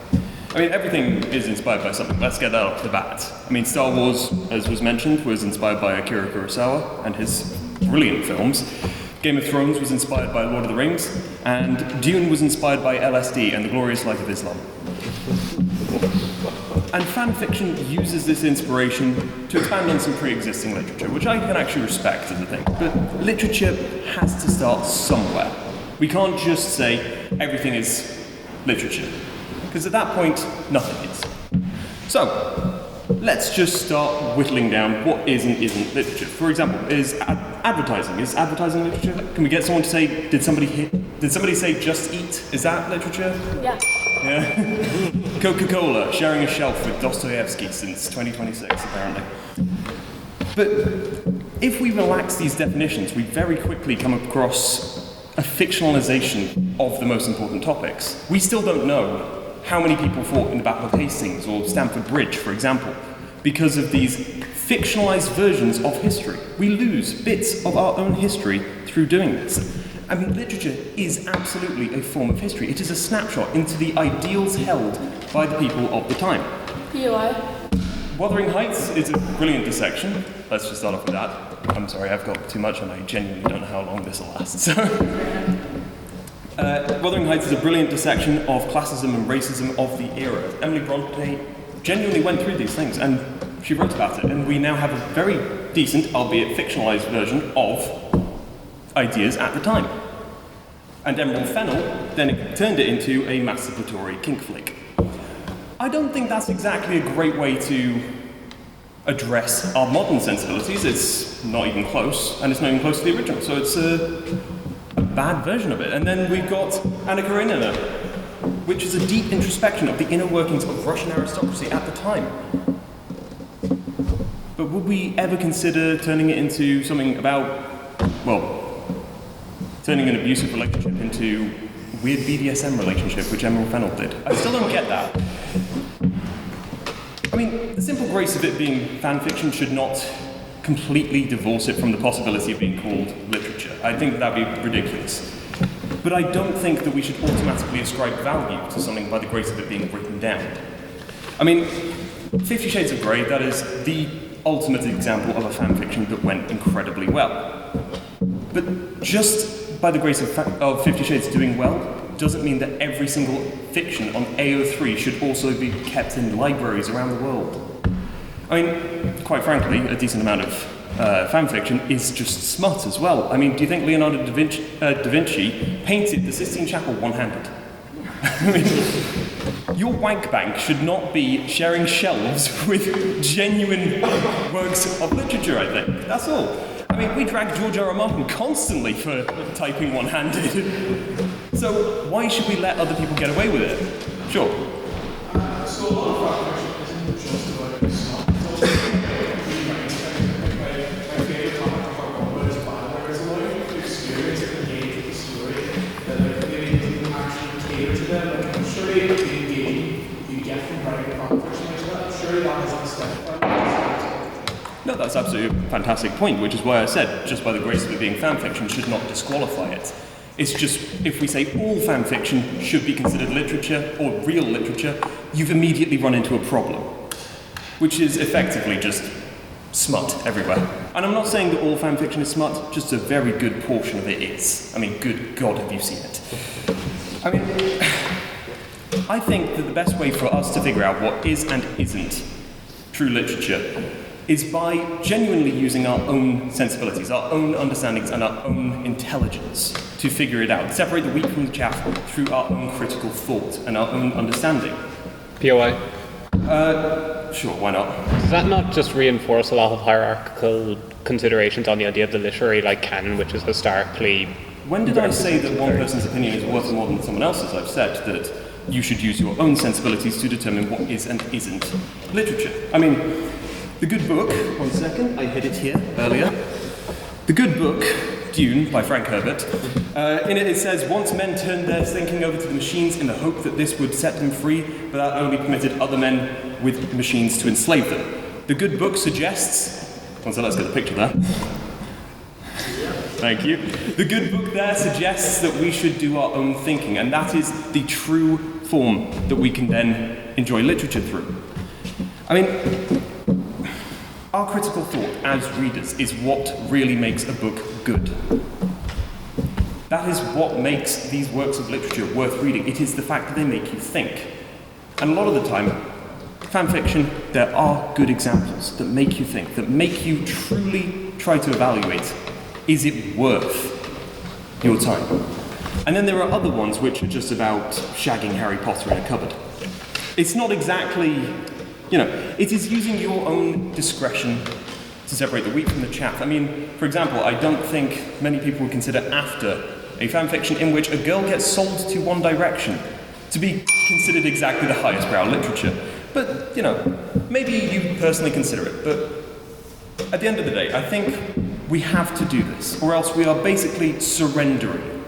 I mean, everything is inspired by something. Let's get that off the bat. I mean, Star Wars, as was mentioned, was inspired by Akira Kurosawa and his brilliant films. Game of Thrones was inspired by Lord of the Rings, and Dune was inspired by LSD and the Glorious Light of Islam. And fan fiction uses this inspiration to expand on some pre-existing literature, which I can actually respect as a thing. But literature has to start somewhere. We can't just say everything is literature, because at that point, nothing is. So, let's just start whittling down what is and isn't literature. For example, is advertising literature? Can we get someone to say, did somebody say just eat? Is that literature? Yeah. Yeah. Coca-Cola sharing a shelf with Dostoevsky since 2026, apparently. But if we relax these definitions, we very quickly come across a fictionalization of the most important topics. We still don't know how many people fought in the Battle of Hastings or Stamford Bridge, for example, because of these fictionalized versions of history. We lose bits of our own history through doing this. I mean, literature is absolutely a form of history. It is a snapshot into the ideals held by the people of the time. POI. Wuthering Heights is a brilliant dissection. Let's just start off with that. I'm sorry, I've got too much and I genuinely don't know how long this will last. So. Wuthering Heights is a brilliant dissection of classism and racism of the era. Emily Bronte genuinely went through these things and she wrote about it, and we now have a very decent, albeit fictionalized version of ideas at the time. And Emerald Fennell then turned it into a masturbatory kink flick. I don't think that's exactly a great way to address our modern sensibilities. It's not even close, and it's not even close to the original, so it's a bad version of it. And then we've got Anna Karenina, which is a deep introspection of the inner workings of Russian aristocracy at the time. But would we ever consider turning it into something about, turning an abusive relationship into a weird BDSM relationship, which Emerald Fennell did? I still don't get that. mean, the simple grace of it being fan fiction should not completely divorce it from the possibility of being called literature. I think that would be ridiculous. But I don't think that we should automatically ascribe value to something by the grace of it being written down. I mean, 50 Shades of Grey, that is the ultimate example of a fan fiction that went incredibly well. But just by the grace of 50 Shades doing well doesn't mean that every single fiction on AO3 should also be kept in libraries around the world. I mean, quite frankly, a decent amount of fan fiction is just smut as well. I mean, do you think Leonardo da Vinci painted the Sistine Chapel one-handed? I mean, your wank bank should not be sharing shelves with genuine works of literature, I think. That's all. I mean, we drag George R. R. Martin constantly for typing one-handed. So why should we let other people get away with it? Sure. So a lot of fan fiction isn't just about the song. It's also my favorite comment of our one is bad. There's a lot of experience and engage with the story that like maybe didn't actually cater to them. Like I'm sure the engagement you get from writing fan fiction like that, I'm sure that has a step by. No, that's absolutely a fantastic point, which is why I said, just by the grace of it being fan fiction should not disqualify it. It's just, if we say all fan fiction should be considered literature, or real literature, you've immediately run into a problem, which is effectively just smut everywhere. And I'm not saying that all fan fiction is smut, just a very good portion of it is. I mean, good God, have you seen it? I mean, I think that the best way for us to figure out what is and isn't true literature is by genuinely using our own sensibilities, our own understandings, and our own intelligence to figure it out. Separate the wheat from the chaff through our own critical thought and our own understanding. POI? Sure, why not? Does that not just reinforce a lot of hierarchical considerations on the idea of the literary canon, which is historically... When did I say that one person's opinion is worth more than someone else's? I've said that you should use your own sensibilities to determine what is and isn't literature. I mean, the good book, one second, I hid it here earlier. The good book, Dune, by Frank Herbert, in it says, once men turned their thinking over to the machines in the hope that this would set them free, but that only permitted other men with machines to enslave them. The good book suggests, let's get the picture there. Thank you. The good book there suggests that we should do our own thinking, and that is the true form that we can then enjoy literature through. I mean, our critical thought as readers is what really makes a book good. That is what makes these works of literature worth reading. It is the fact that they make you think. And a lot of the time, fan fiction, there are good examples that make you think, that make you truly try to evaluate, is it worth your time? And then there are other ones which are just about shagging Harry Potter in a cupboard. It's not exactly... it is using your own discretion to separate the wheat from the chaff. I mean, for example, I don't think many people would consider After a fanfiction in which a girl gets sold to One Direction to be considered exactly the highest brow literature. But, maybe you personally consider it. But at the end of the day, I think we have to do this, or else we are basically surrendering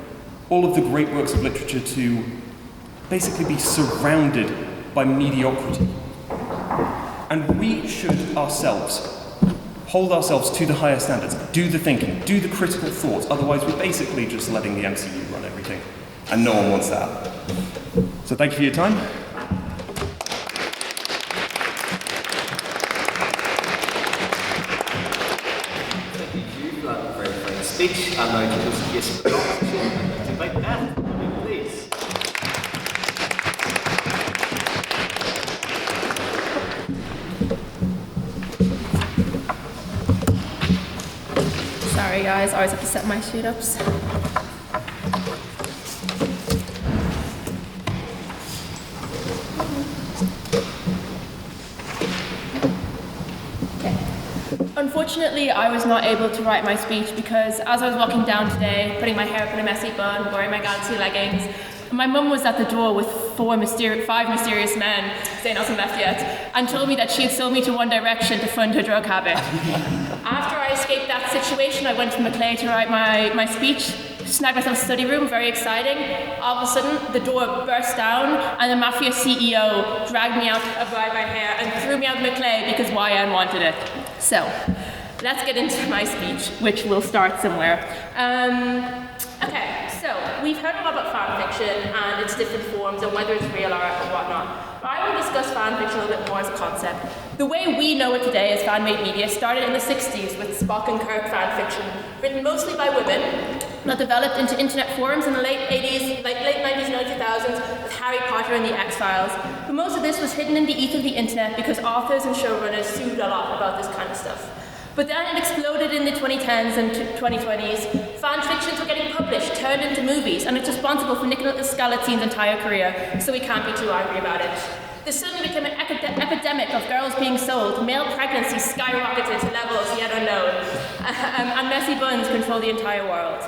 all of the great works of literature to basically be surrounded by mediocrity. And we should ourselves hold ourselves to the higher standards, do the thinking, do the critical thought, otherwise we're basically just letting the MCU run everything. And no one wants that. So thank you for your time. Thank you for that very fine speech. And now to host yes, to invite Beth, please. Sorry guys, I always have to set my sheet ups. Unfortunately, I was not able to write my speech because as I was walking down today, putting my hair up in a messy bun, wearing my Galaxy leggings, my mum was at the door with five mysterious men, Zane hasn't left yet, and told me that she had sold me to One Direction to fund her drug habit. After I escaped that situation, I went to Maclay to write my speech. snagged myself a study room, very exciting. All of a sudden, the door burst down, and the Mafia CEO dragged me out by my hair and threw me out of McClay because YN wanted it. So, let's get into my speech, which will start somewhere. Okay, so we've heard a lot about fan fiction and its different forms and whether it's real art or whatnot. But I want to discuss fan fiction a little bit more as a concept. The way we know it today as fan-made media started in the 60s with Spock and Kirk fan fiction, written mostly by women, that developed into internet forums in the late 90s and early 2000s with Harry Potter and the X-Files. But most of this was hidden in the ether of the internet because authors and showrunners sued a lot about this kind of stuff. But then it exploded in the 2010s and 2020s. Fan fictions were getting published, turned into movies, and it's responsible for Nicholas Galatzin's entire career, so we can't be too angry about it. This suddenly became an epidemic of girls being sold, male pregnancy skyrocketed to levels yet unknown, and messy buns control the entire world.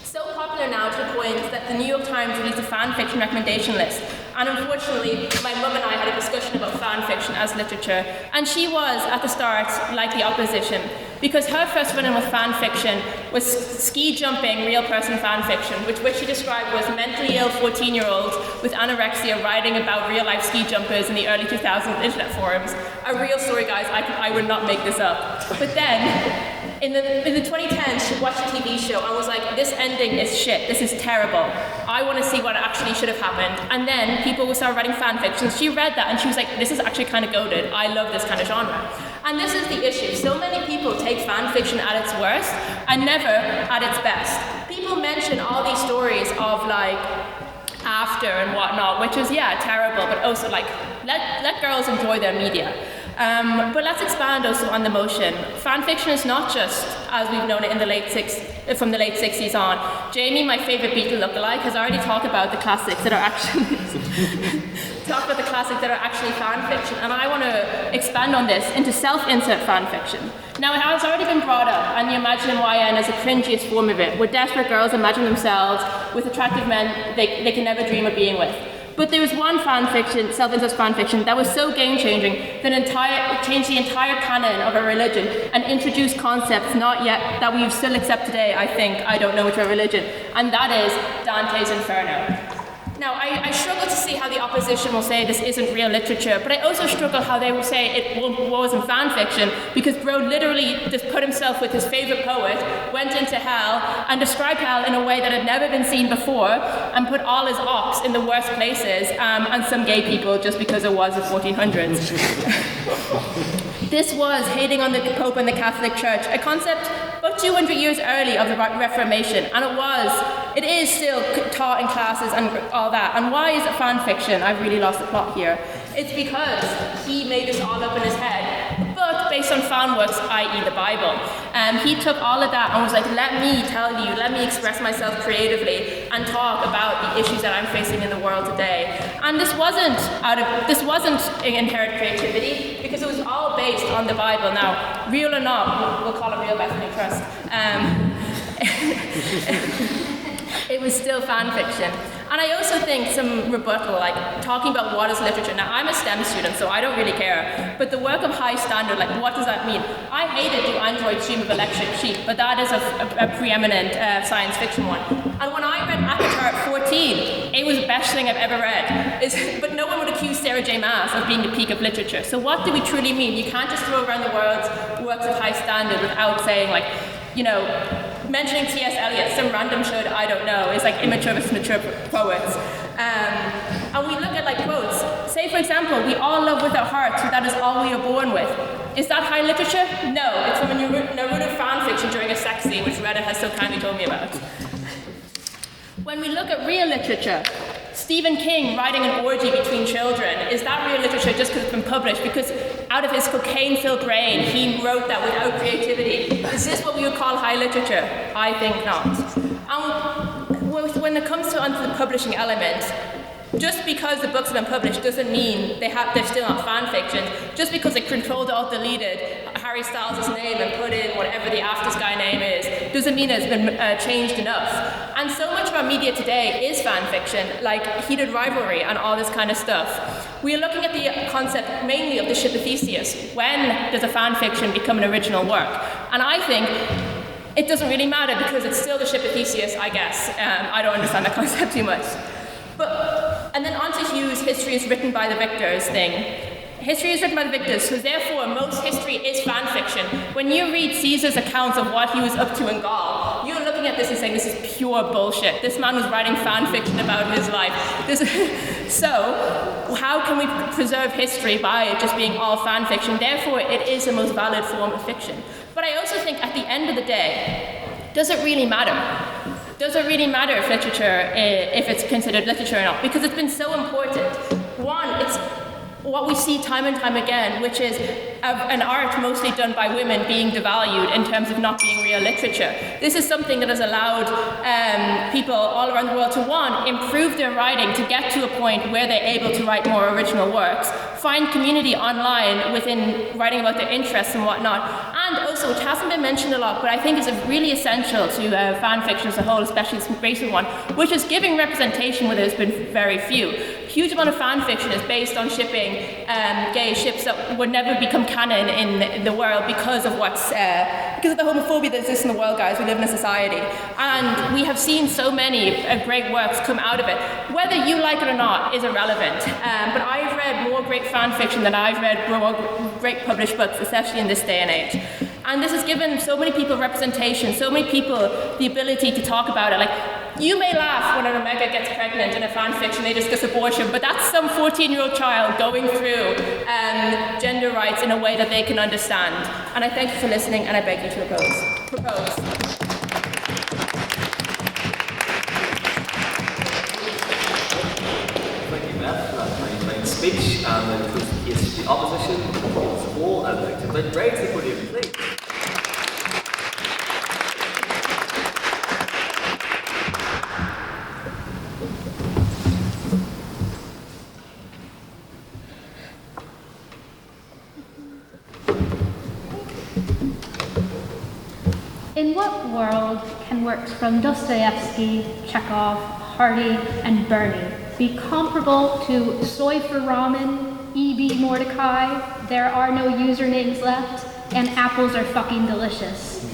So popular now to the point that the New York Times released a fan fiction recommendation list. And unfortunately, my mum and I had a discussion about fan fiction as literature, and she was, at the start, like the opposition, because her first run-in with fan fiction was ski-jumping real-person fan fiction, which she described was mentally ill 14-year-olds with anorexia writing about real-life ski jumpers in the early 2000s internet forums. A real story, guys. I would not make this up. But then, in the 2010s, she watched a TV show and was like, this ending is shit, this is terrible. I want to see what actually should have happened. And then people would start writing fan fictions. She read that and she was like, this is actually kind of goated. I love this kind of genre. And this is the issue. So many people take fan fiction at its worst and never at its best. People mention all these stories of like After and whatnot, which is, yeah, terrible, but also like, let girls enjoy their media. But let's expand also on the motion. Fan fiction is not just, as we've known it in the from the late 60s on. Jamie, my favorite Beatle lookalike, has already talked about the classics that are actually fan fiction, and I want to expand on this into self-insert fan fiction. Now, it has already been brought up, and the Imagine YN is the cringiest form of it, where desperate girls imagine themselves with attractive men they can never dream of being with. But there was one fan fiction, self-insert fan fiction, that was so game-changing that it changed the entire canon of a religion and introduced concepts that we still accept today, I think. I don't know which are religion. And that is Dante's Inferno. Now, I struggle to see how the opposition will say this isn't real literature, but I also struggle how they will say it wasn't fan fiction, because bro literally just put himself with his favorite poet, went into hell, and described hell in a way that had never been seen before, and put all his ops in the worst places, and some gay people just because it was the 1400s. This was hating on the Pope and the Catholic Church, a concept about 200 years early of the Reformation, and it is still taught in classes and all that. And why is it fan fiction? I've really lost the plot here. It's because he made this all up in his head, but based on fan works, i.e. the Bible. He took all of that and was like, let me express myself creatively and talk about the issues that I'm facing in the world today. And this wasn't inherent creativity, because it was all based on the Bible. Now, real or not, we'll call it real Bethany Trust. It was still fan fiction. And I also think some rebuttal, like talking about what is literature. Now, I'm a STEM student, so I don't really care. But the work of high standard, like what does that mean? I hated the Android Stream of Electric Sheep, but that is a preeminent science fiction one. And when I read Avatar at 14, it was the best thing I've ever read. But no one would accuse Sarah J. Maas of being the peak of literature. So what do we truly mean? You can't just throw around the world's works of high standard without saying, like, mentioning T.S. Eliot, some random should, I don't know, is like immature versus mature poets. And we look at like quotes. Say, for example, we all love with our hearts, for that is all we are born with. Is that high literature? No, it's from a Naruto fan fiction during a sex scene, which Retta has so kindly told me about. When we look at real literature, Stephen King writing an orgy between children, is that real literature just because it's been published? Because out of his cocaine-filled brain, he wrote that without creativity. Is this what we would call high literature? I think not. When it comes to the publishing element, just because the books have been published doesn't mean they're still not fan fiction. Just because they Control-Alt-Deleted Harry Styles' name and put in whatever the After Sky name is, doesn't mean it's been changed enough. And so much of our media today is fan fiction, like heated rivalry and all this kind of stuff. We are looking at the concept mainly of the ship of Theseus. When does a fan fiction become an original work? And I think it doesn't really matter because it's still the ship of Theseus, I guess. I don't understand that concept too much. And then on to Hugh's history is written by the victors thing. History is written by the victors, so therefore most history is fan fiction. When you read Caesar's accounts of what he was up to in Gaul, you're looking at this and saying, this is pure bullshit. This man was writing fan fiction about his life. So, how can we preserve history by it just being all fan fiction? Therefore, it is the most valid form of fiction. But I also think at the end of the day, does it really matter? Does it really matter if literature, if it's considered literature or not? Because it's been so important. One, it's what we see time and time again, which is an art mostly done by women being devalued in terms of not being real literature. This is something that has allowed people all around the world to, one, improve their writing to get to a point where they're able to write more original works, find community online within writing about their interests and whatnot, and also, which hasn't been mentioned a lot, but I think is really essential to fan fiction as a whole, especially this recent one, which is giving representation where there's been very few. Huge amount of fan fiction is based on shipping gay ships that would never become canon in the world because of because of the homophobia that exists in the world, guys. We live in a society, and we have seen so many great works come out of it. Whether you like it or not is irrelevant. But I've read more great fan fiction than I've read more great published books, especially in this day and age. And this has given so many people representation, so many people the ability to talk about it. Like, you may laugh when an Omega gets pregnant in a fan fiction, they discuss abortion, but that's some 14-year-old child going through gender rights in a way that they can understand. And I thank you for listening, and I beg you to propose. Thank you, Beth, for that very fine speech, and that includes the case of the opposition, as a whole. I'd like to invite Ray to the podium, please. In what world can works from Dostoevsky, Chekhov, Hardy, and Bernie be comparable to Soy for Ramen, E.B. Mordecai, There Are No Usernames Left, and Apples Are Fucking Delicious?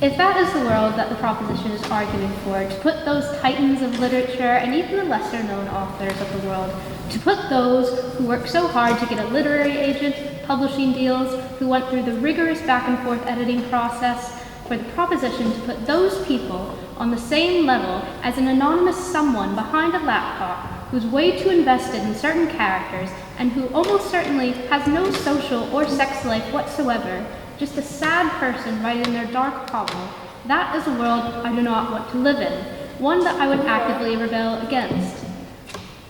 If that is the world that the proposition is arguing for, to put those titans of literature and even the lesser-known authors of the world, to put those who work so hard to get a literary agent, publishing deals, who went through the rigorous back-and-forth editing process, for the proposition to put those people on the same level as an anonymous someone behind a laptop who's way too invested in certain characters and who almost certainly has no social or sex life whatsoever, just a sad person writing in their dark hovel, that is a world I do not want to live in, one that I would actively rebel against.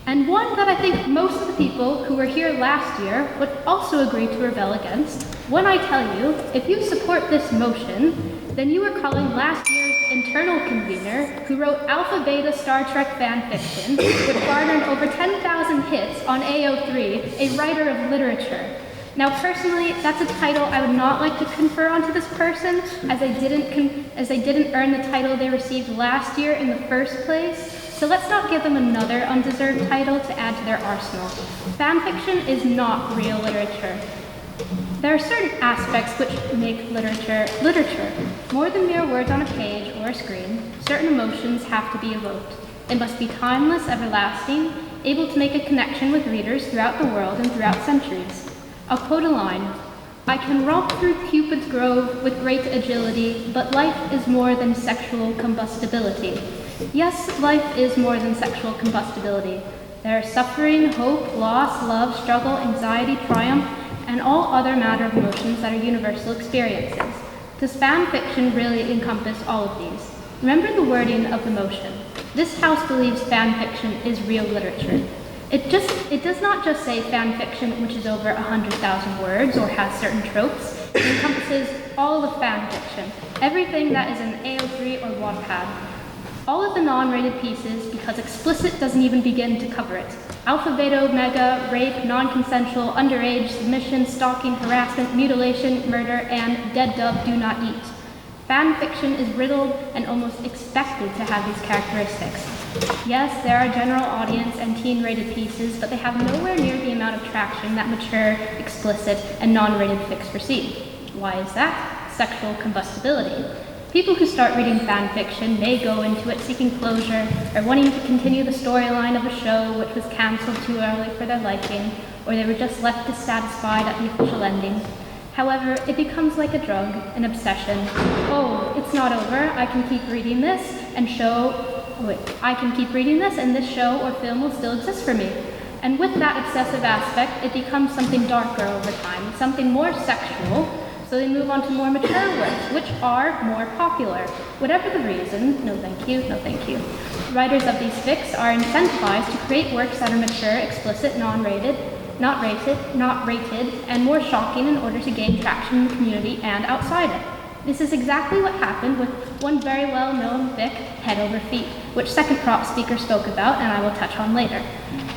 And one that I think most of the people who were here last year would also agree to rebel against when I tell you, if you support this motion, then you are calling last year's internal convener, who wrote Alpha Beta Star Trek fan fiction, which garnered over 10,000 hits on AO3, a writer of literature. Now personally, that's a title I would not like to confer onto this person, as they didn't earn the title they received last year in the first place. So let's not give them another undeserved title to add to their arsenal. Fanfiction is not real literature. There are certain aspects which make literature literature. More than mere words on a page or a screen, certain emotions have to be evoked. It must be timeless, everlasting, able to make a connection with readers throughout the world and throughout centuries. I'll quote a line. I can romp through Cupid's grove with great agility, but life is more than sexual combustibility. Yes, life is more than sexual combustibility. There are suffering, hope, loss, love, struggle, anxiety, triumph, and all other matter of emotions that are universal experiences. Does fan fiction really encompass all of these? Remember the wording of the motion. This house believes fan fiction is real literature. It does not just say fan fiction which is over 100,000 words or has certain tropes. It encompasses all of fan fiction, everything that is in AO3 or Wattpad. All of the non-rated pieces, because explicit doesn't even begin to cover it. Alpha, Beta, Omega, rape, non-consensual, underage, submission, stalking, harassment, mutilation, murder, and dead dove do not eat. Fan fiction is riddled and almost expected to have these characteristics. Yes, there are general audience and teen-rated pieces, but they have nowhere near the amount of traction that mature, explicit, and non-rated fics receive. Why is that? Sexual combustibility. People who start reading fan fiction may go into it seeking closure or wanting to continue the storyline of a show which was cancelled too early for their liking, or they were just left dissatisfied at the official ending. However, it becomes like a drug, an obsession. Oh, it's not over, I can keep reading this, and this show or film will still exist for me. And with that obsessive aspect, it becomes something darker over time, something more sexual, so they move on to more mature works, which are more popular. Whatever the reason, no thank you, no thank you. Writers of these fics are incentivized to create works that are mature, explicit, not rated, and more shocking in order to gain traction in the community and outside it. This is exactly what happened with one very well-known fic, Head Over Feet, which second prop speaker spoke about and I will touch on later.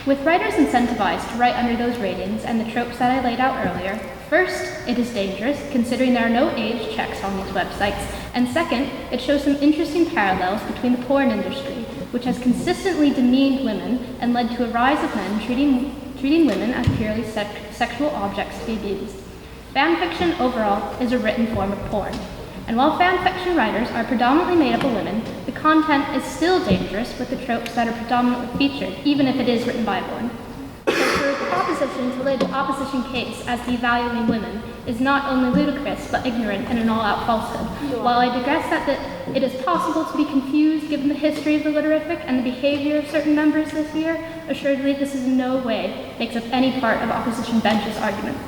With writers incentivized to write under those ratings and the tropes that I laid out earlier, first, it is dangerous, considering there are no age checks on these websites, and second, it shows some interesting parallels between the porn industry, which has consistently demeaned women and led to a rise of men treating women as purely sexual objects to be abused. Fanfiction overall is a written form of porn. And while fanfiction writers are predominantly made up of women, the content is still dangerous with the tropes that are predominantly featured, even if it is written by a woman. So for the proposition to lay the opposition case as devaluing women is not only ludicrous, but ignorant and an all-out falsehood. While I digress that it is possible to be confused given the history of the literarific and the behavior of certain members this year, assuredly this is in no way makes up any part of opposition bench's argument.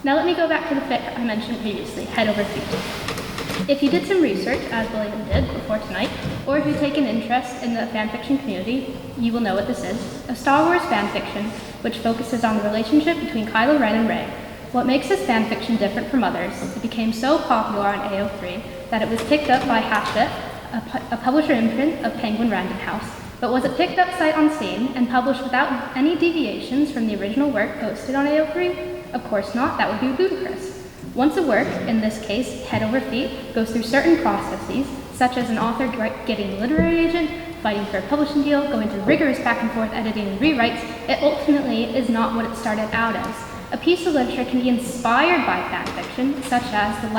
Now let me go back to the fic I mentioned previously, Head Over Feet. If you did some research, as William did before tonight, or if you take an interest in the fanfiction community, you will know what this is. A Star Wars fanfiction, which focuses on the relationship between Kylo Ren and Rey. What makes this fanfiction different from others, it became so popular on AO3 that it was picked up by Hachette, a publisher imprint of Penguin Random House. But was it picked up sight unseen and published without any deviations from the original work posted on AO3? Of course not, that would be ludicrous. Once a work, in this case, Head Over Feet, goes through certain processes, such as an author getting a literary agent, fighting for a publishing deal, going through rigorous back and forth editing and rewrites, it ultimately is not what it started out as. A piece of literature can be inspired by fanfiction, such as the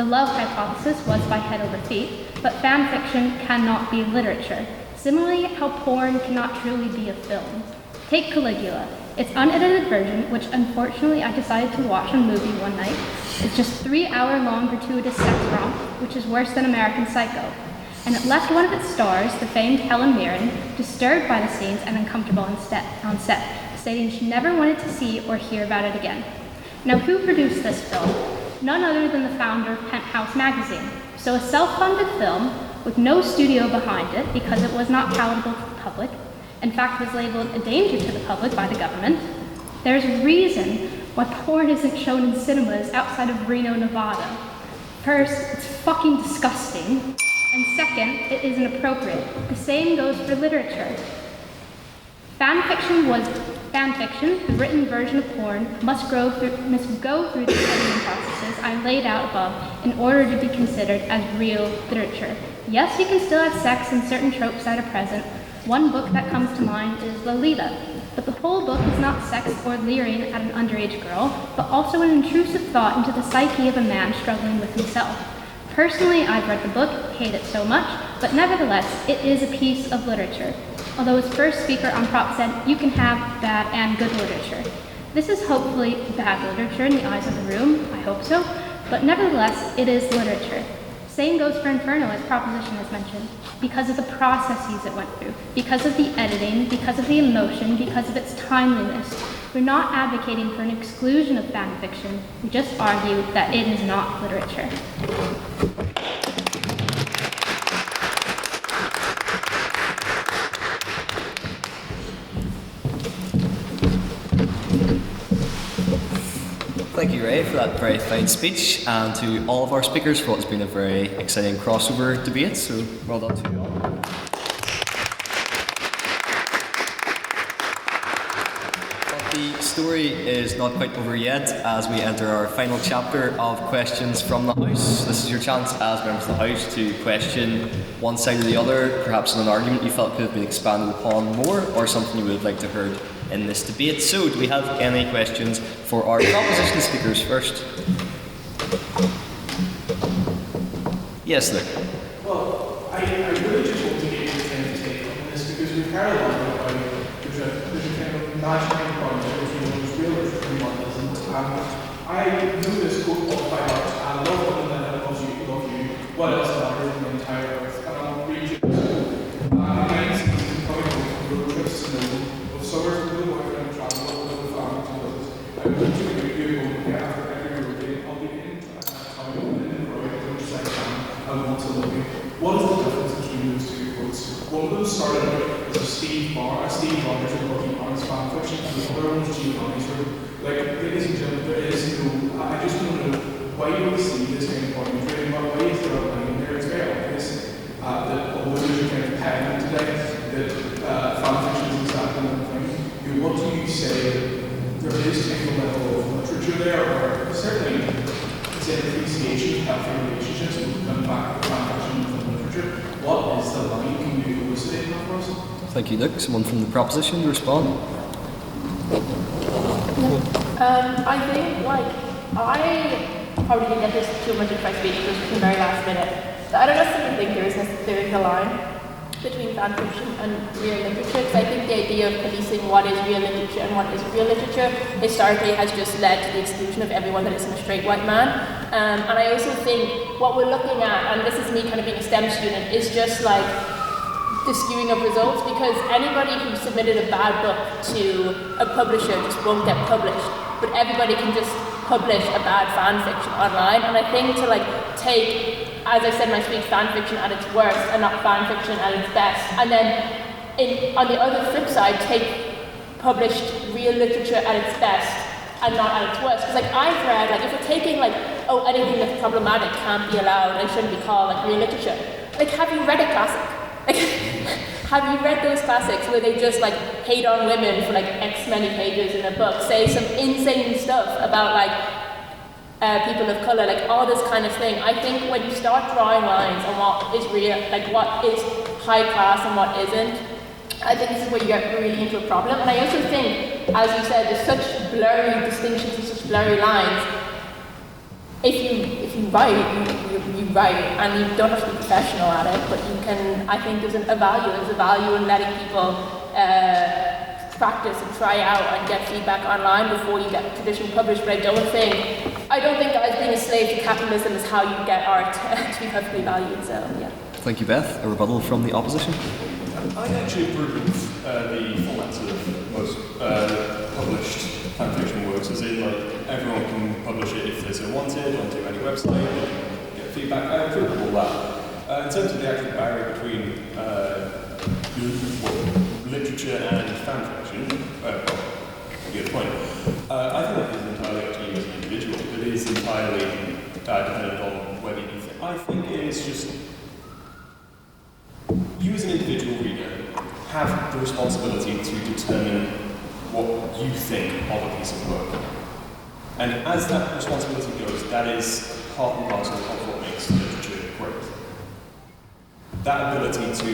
love hypothesis was by Head Over Feet, but fanfiction cannot be literature. Similarly, how porn cannot truly be a film. Take Caligula. Its unedited version, which unfortunately I decided to watch on movie one night, is just 3-hour-long gratuitous sex romp, which is worse than American Psycho. And it left one of its stars, the famed Helen Mirren, disturbed by the scenes and uncomfortable on set, stating she never wanted to see or hear about it again. Now, who produced this film? None other than the founder of Penthouse magazine. So a self-funded film with no studio behind it because it was not palatable to the public, in fact was labeled a danger to the public by the government. There's a reason why porn isn't shown in cinemas outside of Reno, Nevada. First, it's fucking disgusting, and second, it is inappropriate. The same goes for literature. Fanfiction, the written version of porn, must go through the editing processes I laid out above in order to be considered as real literature. Yes, you can still have sex and certain tropes that are present. One book that comes to mind is Lolita, but the whole book is not sex or leering at an underage girl, but also an intrusive thought into the psyche of a man struggling with himself. Personally, I've read the book, hate it so much, but nevertheless, it is a piece of literature. Although as first speaker on Prop said, you can have bad and good literature. This is hopefully bad literature in the eyes of the room, I hope so, but nevertheless, it is literature. Same goes for Inferno, as Proposition has mentioned, because of the processes it went through, because of the editing, because of the emotion, because of its timeliness. We're not advocating for an exclusion of fan fiction, we just argue that it is not literature. Thank you, Ray, for that very fine speech, and to all of our speakers for what's been a very exciting crossover debate, so well done to you all. But the story is not quite over yet as we enter our final chapter of questions from the House. This is your chance as members of the House to question one side or the other, perhaps in an argument you felt could have been expanded upon more, or something you would like to heard in this debate. So, do we have any questions for our proposition speakers first? Yes, Luke. Well, I really just want to get your kind of take on this because we've heard a lot about there's a kind of imaginary project between what is real and what isn't. I know this quote off by heart. I love one that I love you. What else matters in the entire earth? And I'll read you. Nine seasons coming home from road trips to London, with summers with a boyfriend and travel with a family to Wales. I want to make you home here after every road day. I'll be in time in Roy, which I can. I want to love you. What is the difference between those two quotes? One of them started out as a Steve Rogers and Bucky Barnes fan fiction, and the other one was Giovanni's room. Like, ladies and gentlemen, there is no. I just want to know why do we see this kind of commentary, and why is there a line there? It's very obvious that although there's a kind of pattern today, that fan fiction is exactly one thing. What do you say? There is kind of a level of literature there, or certainly it's an appreciation of healthy relationships and come back to fan fiction and literature. What is the line? Can you elucidate that for us? Thank you, Luke. Someone from the proposition to respond. I think, I probably didn't get this too much into my speech because it was the very last minute. So I don't necessarily think there is a line between fan fiction and real literature, because I think the idea of policing what is real literature and what isn't real literature historically has just led to the exclusion of everyone that isn't a straight white man. And I also think what we're looking at, and this is me kind of being a STEM student, is just like the skewing of results, because anybody who submitted a bad book to a publisher just won't get published, but everybody can just publish a bad fan fiction online. And I think to take, as I said in my speech, fan fiction at its worst and not fan fiction at its best, and then on the other flip side, take published real literature at its best and not at its worst. Because I've read, if we're taking anything that's problematic can't be allowed and shouldn't be called real literature, have you read a classic? Have you read those classics where they just hate on women for X many pages in a book, say some insane stuff about people of colour, all this kind of thing? I think when you start drawing lines on what is real, what is high class and what isn't, I think this is where you get really into a problem. And I also think, as you said, there's such blurry distinctions and such blurry lines. If you write, you write, and you don't have to be professional at it, but you can. I think there's a value in letting people practice and try out and get feedback online before you get traditionally published. But I don't think that being a slave to capitalism is how you get art to be perfectly valued. So yeah. Thank you, Beth. A rebuttal from the opposition. I actually approve of the formats of most published fan fiction works, as in everyone can publish it if there's a wanted onto any website and get feedback. I approve of all that. In terms of the actual barrier between literature and fan fiction, good point. I think that is entirely up to you as an individual. It is entirely dependent on whether you think. I think it is just you as an individual reader have the responsibility to determine what you think of a piece of work. And as that responsibility goes, that is part and parcel of what makes literature great. That ability to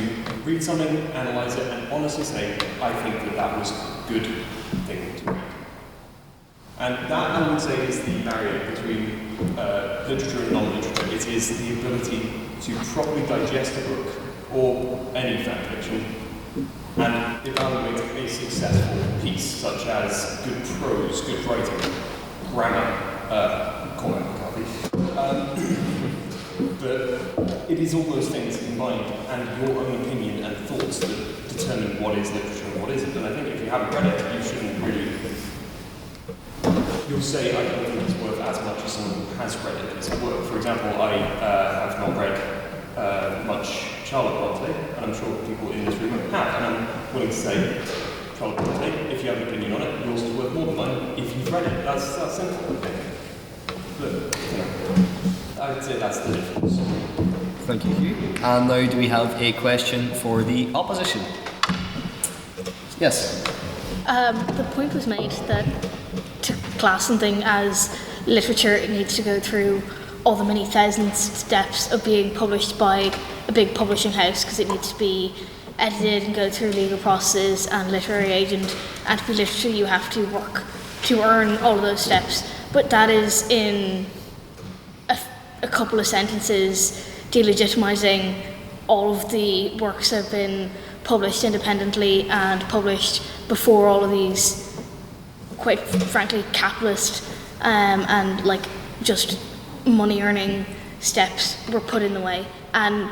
read something, analyse it, and honestly say, I think that was a good thing to read. And that, I would say, is the barrier between literature and non-literature. It is the ability to properly digest a book, or any fan fiction, and evaluate a successful piece, such as good prose, good writing, grammar, Cormac McCarthy. But it is all those things combined, and your own opinion and thoughts that determine what is literature and what isn't. And I think if you haven't read it, you shouldn't really. You'll say, I don't think it's worth as much as someone who has read it as a work. For example, I have not read much Charlotte Bronte, and I'm sure people in this room have, and I'm willing to say, Charlotte Bronte, if you have an opinion on it, yours is worth more than mine if you've read it. That's simple, I think. But, I would say that's the difference. Thank you, Hugh. And now do we have a question for the opposition? Yes. The point was made that to class something as literature, it needs to go through all the many thousand steps of being published by a big publishing house, because it needs to be edited and go through legal processes and literary agent, and to be literature you have to work to earn all of those steps. But that is in a couple of sentences delegitimizing all of the works that have been published independently and published before all of these, quite frankly, capitalist and like just money earning steps were put in the way. And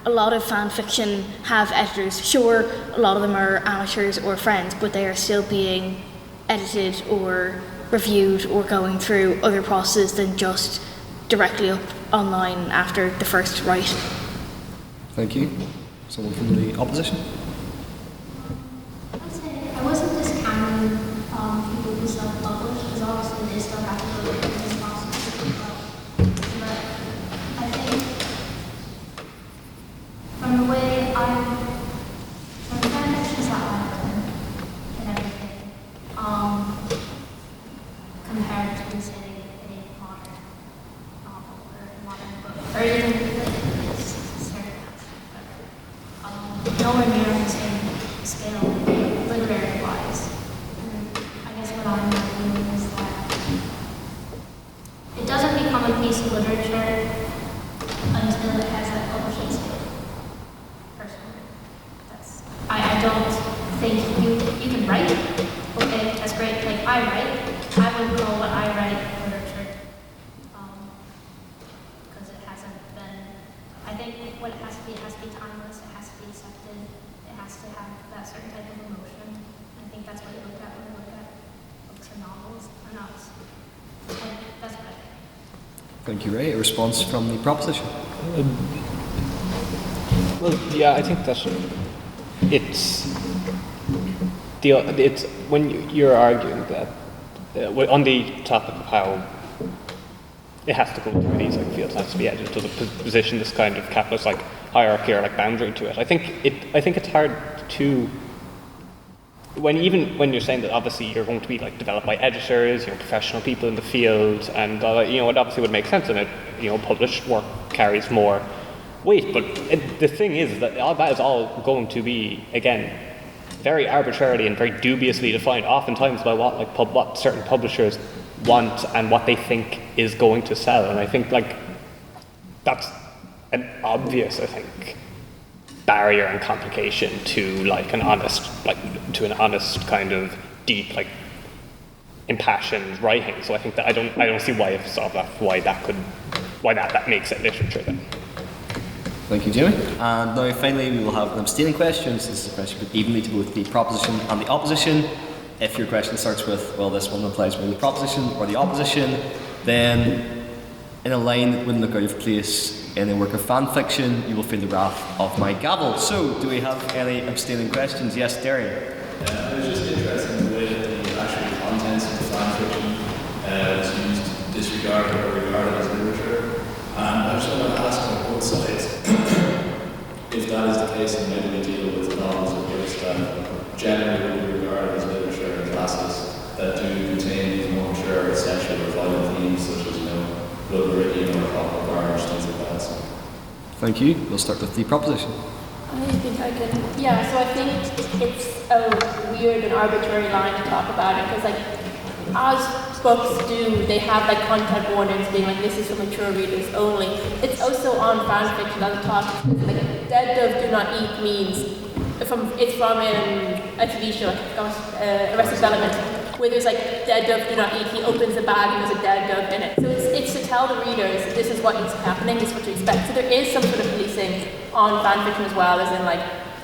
a lot of fan fiction have editors. Sure, a lot of them are amateurs or friends, but they are still being edited or reviewed or going through other processes than just directly up online after the first write. Thank you. Someone from the opposition? I'd say I wasn't discounting people who self-publish, because obviously they still have to go through this process as well. But I think from the way from the fan fictions that I've written and everything, compared to, say, a modern novel or a modern book, or even like nowhere near the same scale, literary-wise. I guess what I'm arguing is that it doesn't become a piece of literature until it has that publishing scale. Personally, I don't think you can write. Okay, that's great. Like I write, I would call what I write literature because it hasn't been. I think what it has to be timeless. It has to be accepted. It has to have that certain type of emotion. I think that's what you look at when you look at books or novels or not. And that's what I think. Thank you, Ray. A response from the proposition? Well, yeah, I think that it's when you're arguing that on the topic of how it has to go through these like fields, it has to be edited to position this kind of capitalist like hierarchy or like boundary to it. I think it's hard to when you're saying that obviously you're going to be like developed by editors, professional people in the field, and it obviously would make sense, and it published work carries more weight. But the thing is that all that is all going to be again very arbitrarily and very dubiously defined, oftentimes by what certain publishers want and what they think is going to sell. And I think like that's an obvious, barrier and complication to like an honest kind of deep impassioned writing. So I think that I don't see why that makes it literature then. Thank you, Jimmy. And now finally we will have an abstaining question. So this is a question put evenly to both the proposition and the opposition. If your question starts with, well, this one applies to the proposition or the opposition, then in a line that wouldn't look out of place in a work of fan fiction, you will feel the wrath of my gavel. So, do we have any abstaining questions? Yes, Derry. It was just interesting the way that the actual contents of the fan fiction was used, disregarded or regarded as literature. And I just want to ask on both sides if that is the case, and maybe we deal with novels or books that generally would be regarded as literature in classes that do contain these more mature, sexual or violent themes such as blood meridian or copper garnish, things like that. So. Thank you. We'll start with the proposition. I think I can. Yeah, so I think it's a weird and arbitrary line to talk about it because, as books do, they have content warnings being this is for mature readers only. It's also on fan fiction as it talks. Dead dove do not eat means it's from a TV show, Arrested Development, where there's dead dove do not eat. He opens the bag and there's a dead dove in it. So it's to tell the readers this is what is happening, this is what to expect. So there is some sort of policing on fan fiction as well, as in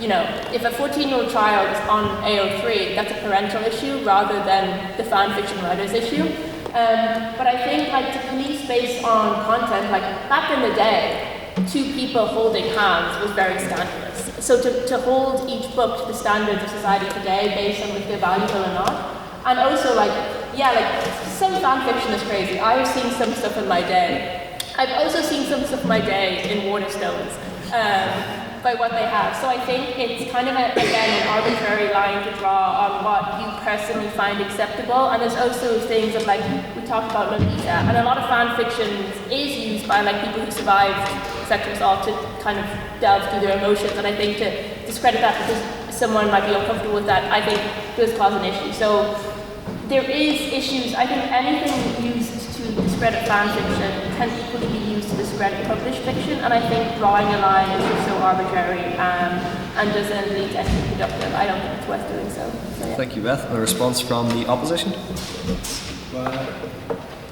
if a 14-year-old child is on AO3, that's a parental issue rather than the fan fiction writer's issue. But I think to police based on content, back in the day, two people holding hands was very scandalous. So to hold each book to the standards of society today based on if they're valuable or not. And also some fan fiction is crazy. I've seen some stuff in my day. I've also seen some stuff in my day in Waterstones. By what they have. So I think it's kind of, an arbitrary line to draw on what you personally find acceptable. And there's also things of we talked about Lolita, and a lot of fan fiction is used by people who survived sexual assault to kind of delve through their emotions. And I think to discredit that because someone might be uncomfortable with that, I think does cause an issue. So there is issues. I think anything used to discredit fan fiction can equally be used to discredit published fiction, and I think drawing a line is just so arbitrary and doesn't lead to anything productive. I don't think it's worth doing so. Yeah. Thank you, Beth. A response from the opposition? Well,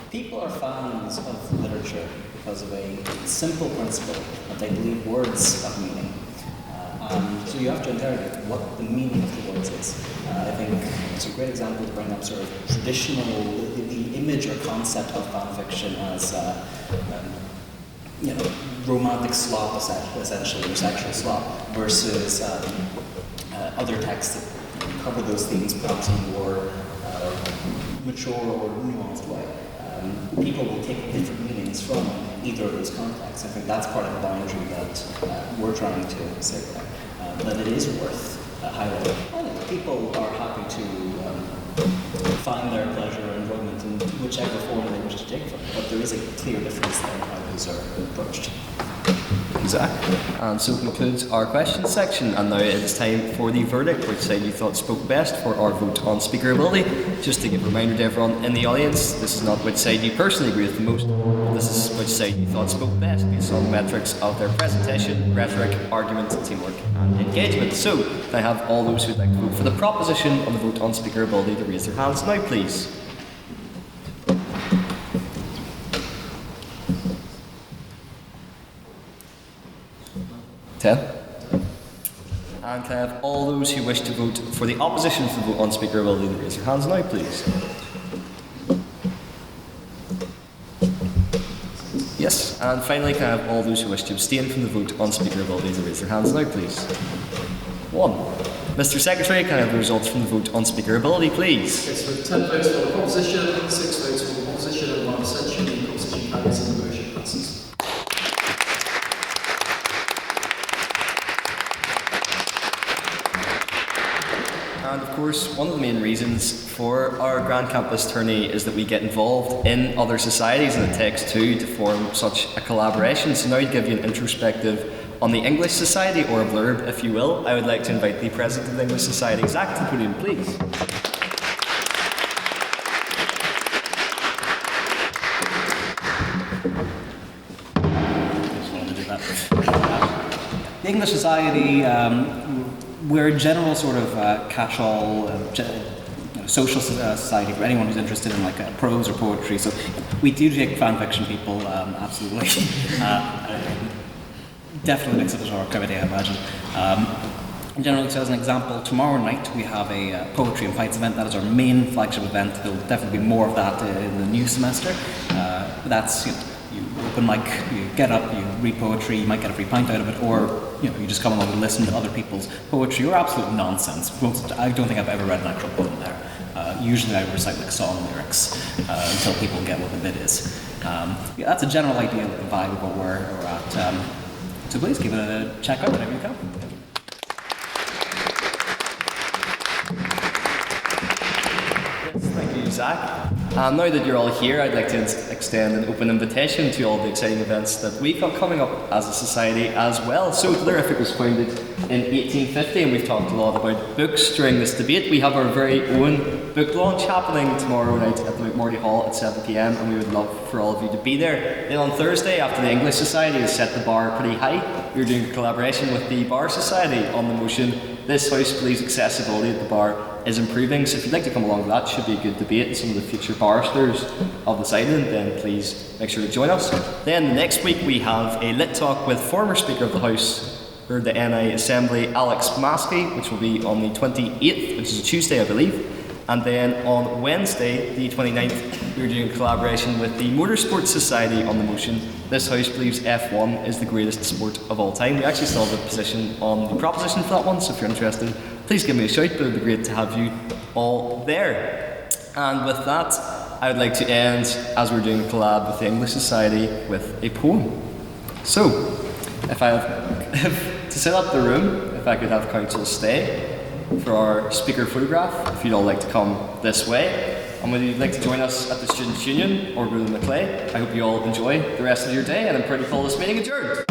people are fans of literature because of a simple principle that they believe words have meaning. So you have to interrogate what the meaning of the words is. I think it's a great example to bring up sort of traditional, the image or concept of fan fiction as romantic slop essentially, or sexual slop, versus other texts that cover those themes perhaps in a more mature or nuanced way. People will take different meanings from either of those contexts. I think that's part of the boundary that we're trying to say there. That it is worth highlighting. I think people are happy to find their pleasure and enjoyment in whichever form they wish to take from it, but there is a clear difference there in how those are approached. Exactly. And so concludes our questions section, and now it is time for the verdict, which side you thought spoke best for our vote on speaker ability. Just to give a reminder to everyone in the audience, this is not which side you personally agree with the most, but this is which side you thought spoke best based on the metrics of their presentation, rhetoric, argument, teamwork and engagement. So, can I have all those who would like to vote for the proposition on the vote on speaker ability to raise their hands now, please? And can I have all those who wish to vote for the opposition to the vote on speaker ability to raise their hands now, please? Yes, and finally, can I have all those who wish to abstain from the vote on speaker ability to raise their hands now, please? 1. Mr. Secretary, can I have the results from the vote on speaker ability, please? Yes, with 10 votes for the proposition, 6 votes for the opposition, and 1 abstention, the proposition carries and the motion passes. And of course, one of the main reasons for our Grand Campus Tourney is that we get involved in other societies, and it takes two to form such a collaboration. So now to give you an introspective on the English Society, or a blurb if you will, I would like to invite the President of the English Society, Zach, to the podium, please. The English Society, we're a general sort of catch-all social society for anyone who's interested in like prose or poetry. So we do take fan fiction people, absolutely. Definitely makes it a activity, I imagine. Generally, so as an example, tomorrow night we have a poetry and fights event. That is our main flagship event. There'll definitely be more of that in the new semester. But that's, you open mic, you get up, you read poetry, you might get a free pint out of it, or you just come along and listen to other people's poetry or absolute nonsense. I don't think I've ever read an actual poem there. Usually I recite like song lyrics until people get what the bit is. That's a general idea of the vibe of what we're at. So please give it a check out whenever you come. Thank you, Zach. Now that you're all here, I'd like to extend an open invitation to all the exciting events that we've got coming up as a society as well. So, Lyrific was founded in 1850, and we've talked a lot about books during this debate. We have our very own book launch happening tomorrow night at the McMurdy Hall at 7 p.m, and we would love for all of you to be there. Then on Thursday, after the English Society has set the bar pretty high, we're doing a collaboration with the Bar Society on the motion, "This House believes accessibility at the bar is improving." So if you'd like to come along to that, should be a good debate and some of the future barristers of this island, then please make sure to join us. Then next week we have a lit talk with former Speaker of the House for the NI Assembly, Alex Maskey, which will be on the 28th, which is a Tuesday I believe. And then on Wednesday, the 29th, we're doing a collaboration with the Motorsports Society on the motion, "This House believes F1 is the greatest sport of all time." We actually still have a position on the proposition for that one, so if you're interested, please give me a shout, but it would be great to have you all there. And with that, I would like to end, as we're doing a collab with the English Society, with a poem. So, if to set up the room, if I could have council stay for our speaker photograph, if you'd all like to come this way. And whether you'd like to join us at the Students' Union or go to the Maclay, I hope you all enjoy the rest of your day, and I'm proud to call this meeting adjourned.